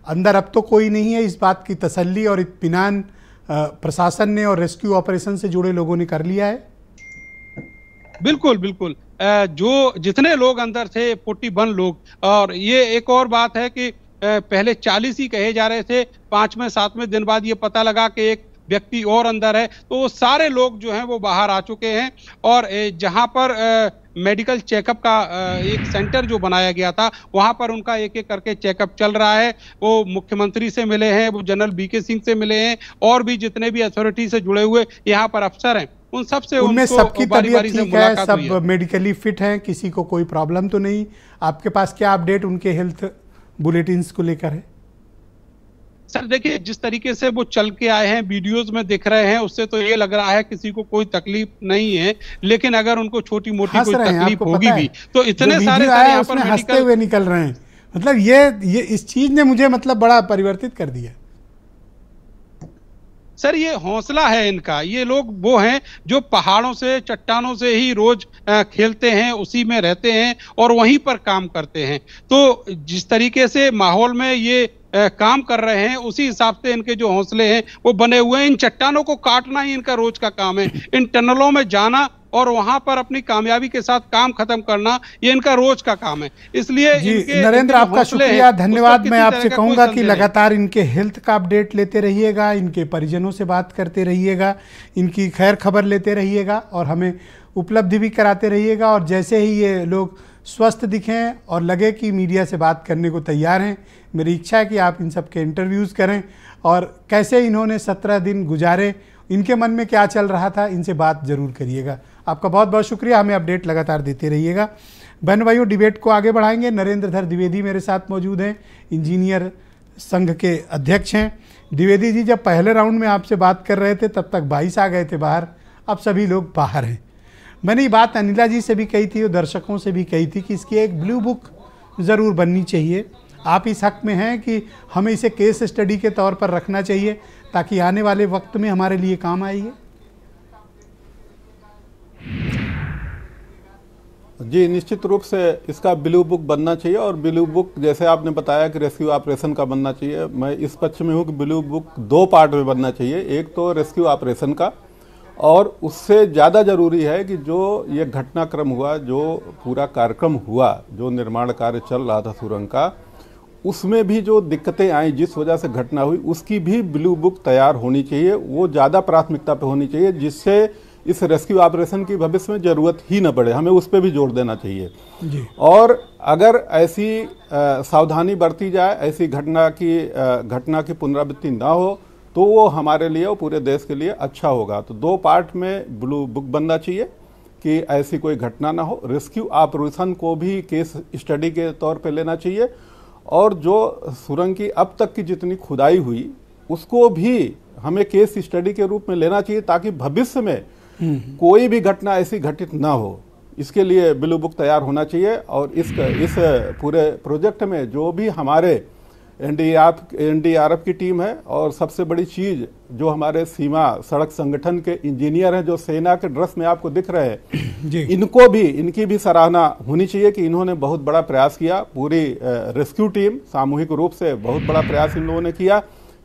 [SPEAKER 2] अंदर अब तो कोई नहीं है, इस बात की तसल्ली और इत्मीनान प्रशासन ने और रेस्क्यू ऑपरेशन से जुड़े लोगों ने कर लिया है?
[SPEAKER 13] बिल्कुल बिल्कुल, जो जितने लोग अंदर थे 41 लोग। और ये एक और बात है कि पहले 40 ही कहे जा रहे थे, 5वें 7वें दिन बाद ये पता लगा कि एक व्यक्ति और अंदर है, तो वो सारे लोग जो हैं वो बाहर आ चुके हैं। और जहां पर मेडिकल चेकअप का एक सेंटर जो बनाया गया था, वहां पर उनका एक एक करके चेकअप चल रहा है। वो मुख्यमंत्री से मिले हैं, वो जनरल बीके सिंह से मिले हैं, और भी जितने भी अथॉरिटी से जुड़े हुए यहाँ पर अफसर हैं, उन सब से
[SPEAKER 2] उनमें सबकी तबीयत ठीक है, सब मेडिकली फिट हैं, किसी को कोई प्रॉब्लम तो नहीं। आपके पास क्या अपडेट उनके हेल्थ बुलेटिन्स को लेकर है?
[SPEAKER 13] सर देखिए, जिस तरीके से वो चल के आए हैं, वीडियोस में दिख रहे हैं, उससे तो ये लग रहा है किसी को कोई तकलीफ नहीं है। लेकिन अगर उनको छोटी मोटी कोई तकलीफ होगी भी, तो इतने सारे यहाँ पर
[SPEAKER 2] हंसते हुए निकल रहे हैं। मतलब ये इस चीज ने मुझे मतलब बड़ा परिवर्तित कर दिया।
[SPEAKER 13] सर ये हौसला है इनका। ये लोग वो हैं जो पहाड़ों से, चट्टानों से ही रोज खेलते हैं, उसी में रहते हैं और वहीं पर काम करते हैं। तो जिस तरीके से माहौल में ये काम कर रहे हैं, उसी हिसाब से इनके जो हौसले हैं वो बने हुए हैं। इन चट्टानों को काटना ही इनका रोज का काम है। इन टनलों में जाना और वहां पर अपनी कामयाबी के साथ काम खत्म करना, ये इनका रोज का काम है। इसलिए
[SPEAKER 2] नरेंद्र, आपका शुक्रिया, धन्यवाद। मैं आपसे कहूंगा कि लगातार इनके हेल्थ का अपडेट लेते रहिएगा, इनके परिजनों से बात करते रहिएगा, इनकी खैर खबर लेते रहिएगा और हमें उपलब्धि भी कराते रहिएगा। और जैसे ही ये लोग स्वस्थ दिखें और लगे कि मीडिया से बात करने को तैयार हैं, मेरी इच्छा है कि आप इन सब के इंटरव्यूज़ करें और कैसे इन्होंने 17 दिन गुजारे, इनके मन में क्या चल रहा था, इनसे बात जरूर करिएगा। आपका बहुत बहुत शुक्रिया, हमें अपडेट लगातार देते रहिएगा। बहन भाइयों, डिबेट को आगे बढ़ाएंगे। नरेंद्र द्विवेदी मेरे साथ मौजूद हैं, इंजीनियर संघ के अध्यक्ष हैं। द्विवेदी जी, जब पहले राउंड में आपसे बात कर रहे थे तब तक 22 आ गए थे बाहर, अब सभी लोग बाहर हैं। मैंने ये बात अनिला जी से भी कही थी और दर्शकों से भी कही थी कि इसकी एक ब्लू बुक ज़रूर बननी चाहिए। आप इस हक में हैं कि हमें इसे केस स्टडी के तौर पर रखना चाहिए ताकि आने वाले वक्त में हमारे लिए काम आएगी।
[SPEAKER 11] जी, निश्चित रूप से इसका ब्लू बुक बनना चाहिए और ब्लू बुक जैसे आपने बताया कि रेस्क्यू ऑपरेशन का बनना चाहिए, मैं इस पक्ष में हूँ कि ब्लू बुक 2 पार्ट में बनना चाहिए। एक तो रेस्क्यू ऑपरेशन का, और उससे ज़्यादा ज़रूरी है कि जो ये घटनाक्रम हुआ, जो पूरा कार्यक्रम हुआ, जो निर्माण कार्य चल रहा था सुरंग का, उसमें भी जो दिक्कतें आई, जिस वजह से घटना हुई, उसकी भी ब्लू बुक तैयार होनी चाहिए। वो ज़्यादा प्राथमिकता पे होनी चाहिए जिससे इस रेस्क्यू ऑपरेशन की भविष्य में ज़रूरत ही न पड़े। हमें उस पर भी जोर देना चाहिए
[SPEAKER 2] जी।
[SPEAKER 11] और अगर ऐसी सावधानी बरती जाए, ऐसी घटना की पुनरावृत्ति ना हो, तो वो हमारे लिए और पूरे देश के लिए अच्छा होगा। तो 2 पार्ट में ब्लू बुक बनना चाहिए कि ऐसी कोई घटना ना हो। रेस्क्यू ऑपरेशन को भी केस स्टडी के तौर पे लेना चाहिए और जो सुरंग की अब तक की जितनी खुदाई हुई उसको भी हमें केस स्टडी के रूप में लेना चाहिए ताकि भविष्य में कोई भी घटना ऐसी घटित ना हो। इसके लिए ब्लू बुक तैयार होना चाहिए और इस पूरे प्रोजेक्ट में जो भी हमारे एनडीआरएफ की टीम है और सबसे बड़ी चीज जो हमारे सीमा सड़क संगठन के इंजीनियर हैं जो सेना के ड्रेस में आपको दिख रहे हैं, इनकी भी सराहना होनी चाहिए कि इन्होंने बहुत बड़ा प्रयास किया। पूरी रेस्क्यू टीम सामूहिक रूप से बहुत बड़ा प्रयास इन लोगों ने किया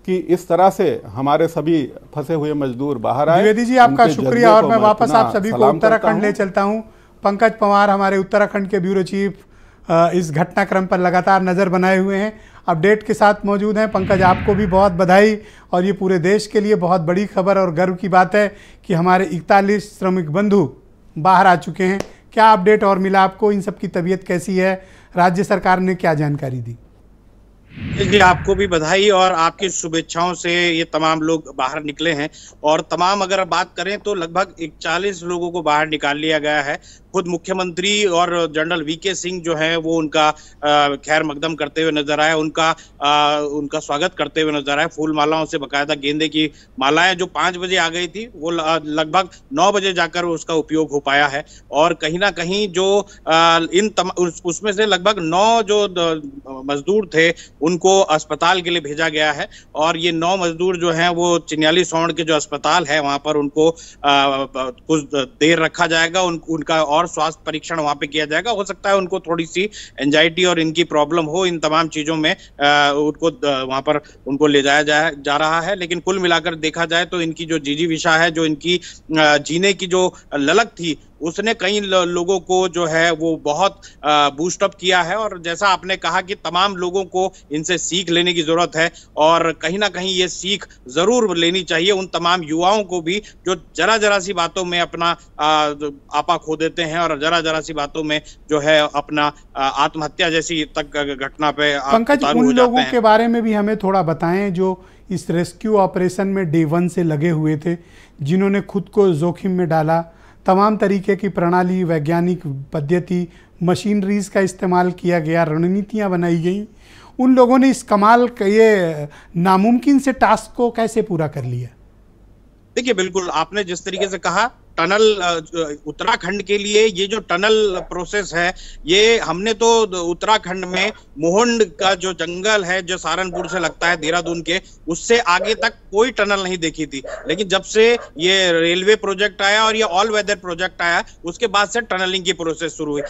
[SPEAKER 11] कि इस तरह से हमारे सभी फंसे हुए मजदूर बाहर आए।
[SPEAKER 2] द्विवेदी जी, आपका शुक्रिया और मैं वापस आप सभी को उत्तराखंड ले चलता हूँ। पंकज पंवार हमारे उत्तराखंड के ब्यूरो चीफ इस घटनाक्रम पर लगातार नज़र बनाए हुए हैं, अपडेट के साथ मौजूद हैं। पंकज, आपको भी बहुत बधाई और ये पूरे देश के लिए बहुत बड़ी खबर और गर्व की बात है कि हमारे 41 श्रमिक बंधु बाहर आ चुके हैं। क्या अपडेट और मिला आपको? इन सब की तबीयत कैसी है? राज्य सरकार ने क्या जानकारी दी?
[SPEAKER 10] जी, आपको भी बधाई और आपकी शुभेच्छाओं से ये तमाम लोग बाहर निकले हैं और तमाम अगर बात करें तो लगभग 41 लोगों को बाहर निकाल लिया गया है। खुद मुख्यमंत्री और जनरल वीके सिंह जो है वो उनका खैर मकदम करते हुए नजर आए, उनका स्वागत करते हुए नजर आए। फूल मालाओं से बकायदा गेंदे की मालाएं जो 5 बजे आ गई थी वो लगभग 9 बजे जाकर उसका उपयोग हो पाया है और कहीं ना कहीं जो उसमें से लगभग 9 जो मजदूर थे उनको अस्पताल के लिए भेजा गया है और ये 9 मजदूर जो हैं वो चिन्याली सौण के जो अस्पताल है वहां पर उनको कुछ देर रखा जाएगा। उनका और स्वास्थ्य परीक्षण वहां पे किया जाएगा। हो सकता है उनको थोड़ी सी एंजाइटी और इनकी प्रॉब्लम हो, इन तमाम चीजों में उनको वहां पर उनको ले जाया जा रहा है। लेकिन कुल मिलाकर देखा जाए तो इनकी जो जिजीविषा है, जो इनकी जीने की जो ललक थी, उसने कई लोगों को जो है वो बहुत बूस्ट अप किया है और जैसा आपने कहा कि तमाम लोगों को इनसे सीख लेने की जरूरत है और कहीं ना कहीं ये सीख जरूर लेनी चाहिए उन तमाम युवाओं को भी जो जरा सी बातों में अपना आपा खो देते हैं और जरा सी बातों में जो है अपना आत्महत्या जैसी तक घटना पे
[SPEAKER 2] पंकज, उन लोगों के बारे में भी हमें थोड़ा बताएं जो इस रेस्क्यू ऑपरेशन में डे 1 से लगे हुए थे, जिन्होंने खुद को जोखिम में डाला, तमाम तरीके की प्रणाली, वैज्ञानिक पद्धति, मशीनरीज का इस्तेमाल किया गया, रणनीतियां बनाई गई। उन लोगों ने इस कमाल ये नामुमकिन से टास्क को कैसे पूरा कर लिया?
[SPEAKER 10] देखिए, बिल्कुल आपने जिस तरीके से कहा टनल उत्तराखंड के लिए ये जो टनल प्रोसेस है, ये हमने तो उत्तराखंड में मोहंड का जो जंगल है जो सहारनपुर से लगता है देहरादून के, उससे आगे तक कोई टनल नहीं देखी थी। लेकिन जब से ये रेलवे प्रोजेक्ट आया और ये ऑल वेदर प्रोजेक्ट आया, उसके बाद से टनलिंग की प्रोसेस शुरू हुई।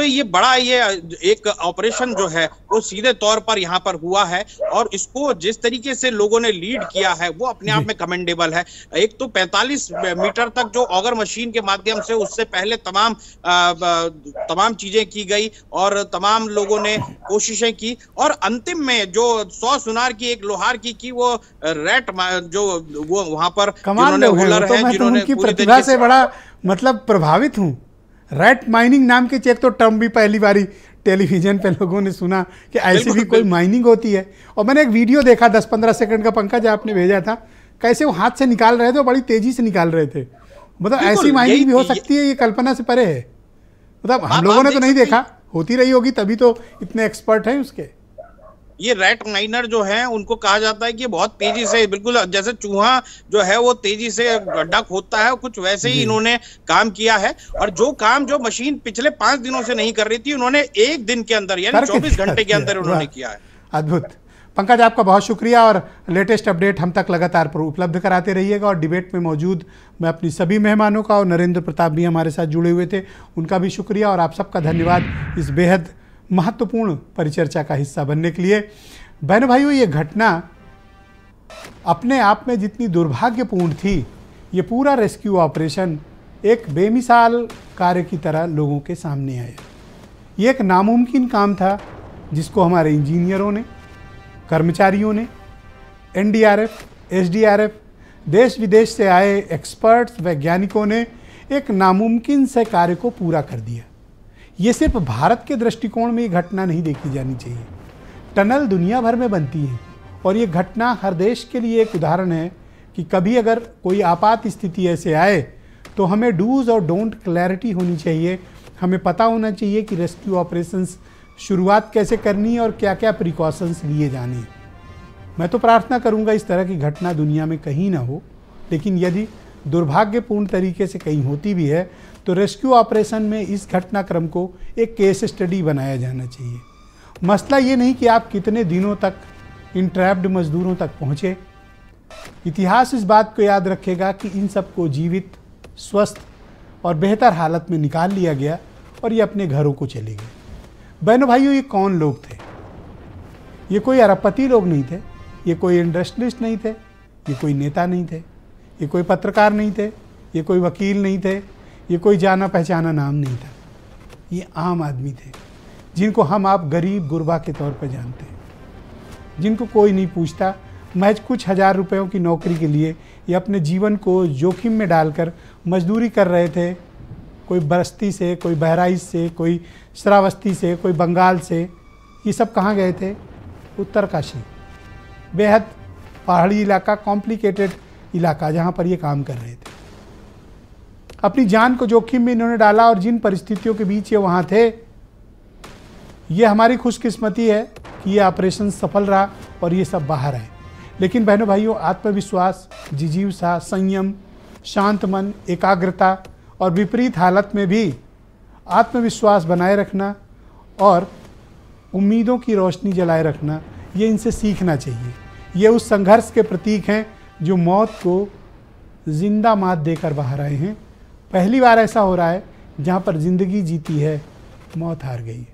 [SPEAKER 10] ये बड़ा ये एक ऑपरेशन जो है वो सीधे तौर पर यहाँ पर हुआ है, और इसको जिस तरीके से लोगों ने लीड किया है वो अपने आप में कमेंडेबल है। एक तो 45 मीटर तक जो ऑगर मशीन के माध्यम से, उससे पहले तमाम चीजें की गई और तमाम लोगों ने कोशिशें की, और अंतिम में जो 100 सुनार की एक लोहार की वो रैट जो वो वहां पर
[SPEAKER 2] कमाल लोग हैं, तो मैं तो उनकी प्रतिभा से बड़ा मतलब प्रभावित हूँ। रैट माइनिंग नाम के चेक तो टर्म भी पहली बारी टेलीविजन पे लोगों ने सुना कि ऐसी भी कोई माइनिंग होती है। और मैंने एक वीडियो देखा 10-15 सेकंड का, पंकज आपने भेजा था, कैसे वो हाथ से निकाल रहे थे और बड़ी तेजी से निकाल रहे थे। मतलब ऐसी माइनिंग भी हो सकती है, ये कल्पना से परे है। मतलब हम लोगों ने तो नहीं देखा, होती रही होगी तभी तो इतने एक्सपर्ट हैं उसके।
[SPEAKER 10] ये रैट माइनर जो है उनको कहा जाता है कि बहुत तेजी से, बिल्कुल जैसे चूहा जो है वो तेजी से गड्ढा खोदता है, कुछ वैसे ही इन्होंने काम किया है। और जो काम जो मशीन पिछले 5 दिनों से नहीं कर रही थी, उन्होंने 1 दिन के अंदर यानी 24 घंटे के अंदर उन्होंने किया है।
[SPEAKER 2] अद्भुत। पंकज, आपका बहुत शुक्रिया, और लेटेस्ट अपडेट हम तक लगातार उपलब्ध कराते रहिएगा। और डिबेट में मौजूद मैं अपनी सभी मेहमानों का, और नरेंद्र प्रताप भी हमारे साथ जुड़े हुए थे, उनका भी शुक्रिया, और आप सबका धन्यवाद इस बेहद महत्वपूर्ण परिचर्चा का हिस्सा बनने के लिए। बहनों भाइयों, ये घटना अपने आप में जितनी दुर्भाग्यपूर्ण थी, ये पूरा रेस्क्यू ऑपरेशन एक बेमिसाल कार्य की तरह लोगों के सामने आया। ये एक नामुमकिन काम था जिसको हमारे इंजीनियरों ने, कर्मचारियों ने, एनडीआरएफ, एसडीआरएफ, देश विदेश से आए एक्सपर्ट्स, वैज्ञानिकों ने एक नामुमकिन से कार्य को पूरा कर दिया। ये सिर्फ भारत के दृष्टिकोण में ये घटना नहीं देखी जानी चाहिए। टनल दुनिया भर में बनती है, और ये घटना हर देश के लिए एक उदाहरण है कि कभी अगर कोई आपात स्थिति ऐसे आए तो हमें डूज और डोंट क्लैरिटी होनी चाहिए। हमें पता होना चाहिए कि रेस्क्यू ऑपरेशंस शुरुआत कैसे करनी है और क्या क्या प्रिकॉशंस लिए जाने हैं। मैं तो प्रार्थना करूंगा इस तरह की घटना दुनिया में कहीं ना हो, लेकिन यदि दुर्भाग्यपूर्ण तरीके से कहीं होती भी है तो रेस्क्यू ऑपरेशन में इस घटनाक्रम को एक केस स्टडी बनाया जाना चाहिए। मसला ये नहीं कि आप कितने दिनों तक इन ट्रैप्ड मजदूरों तक पहुँचे। इतिहास इस बात को याद रखेगा कि इन सबको जीवित, स्वस्थ और बेहतर हालत में निकाल लिया गया और ये अपने घरों को चले गए। बहनों भाइयों, ये कौन लोग थे? ये कोई अरबपति लोग नहीं थे, ये कोई इंडस्ट्रियलिस्ट नहीं थे, ये कोई नेता नहीं थे, ये कोई पत्रकार नहीं थे, ये कोई वकील नहीं थे, ये कोई जाना पहचाना नाम नहीं था। ये आम आदमी थे जिनको हम आप गरीब गुरबा के तौर पर जानते हैं, जिनको कोई नहीं पूछता। महज कुछ हज़ार रुपयों की नौकरी के लिए ये अपने जीवन को जोखिम में डालकर मजदूरी कर रहे थे। कोई बस्ती से, कोई बहराइच से, कोई श्रावस्ती से, कोई बंगाल से। ये सब कहाँ गए थे? उत्तरकाशी, बेहद पहाड़ी इलाका, कॉम्प्लिकेटेड इलाका, जहाँ पर ये काम कर रहे थे। अपनी जान को जोखिम में इन्होंने डाला, और जिन परिस्थितियों के बीच ये वहाँ थे, ये हमारी खुशकिस्मती है कि ये ऑपरेशन सफल रहा और ये सब बाहर आए। लेकिन बहनों भाइयों, आत्मविश्वास, जिजीवसा, संयम, शांत मन, एकाग्रता और विपरीत हालत में भी आत्मविश्वास बनाए रखना और उम्मीदों की रोशनी जलाए रखना, ये इनसे सीखना चाहिए। ये उस संघर्ष के प्रतीक हैं जो मौत को जिंदा मात देकर बाहर आए हैं। पहली बार ऐसा हो रहा है जहाँ पर ज़िंदगी जीती है, मौत हार गई है।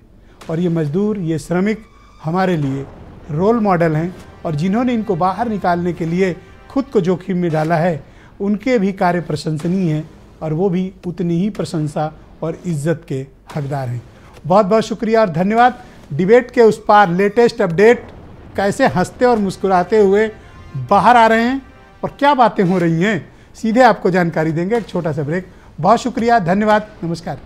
[SPEAKER 2] और ये मज़दूर, ये श्रमिक हमारे लिए रोल मॉडल हैं, और जिन्होंने इनको बाहर निकालने के लिए खुद को जोखिम में डाला है, उनके भी कार्य प्रशंसनीय हैं, और वो भी उतनी ही प्रशंसा और इज्जत के हकदार हैं। बहुत बहुत शुक्रिया और धन्यवाद। डिबेट के उस पार लेटेस्ट अपडेट कैसे हंसते और मुस्कुराते हुए बाहर आ रहे हैं और क्या बातें हो रही हैं, सीधे आपको जानकारी देंगे। एक छोटा सा ब्रेक। बहुत शुक्रिया, धन्यवाद, नमस्कार।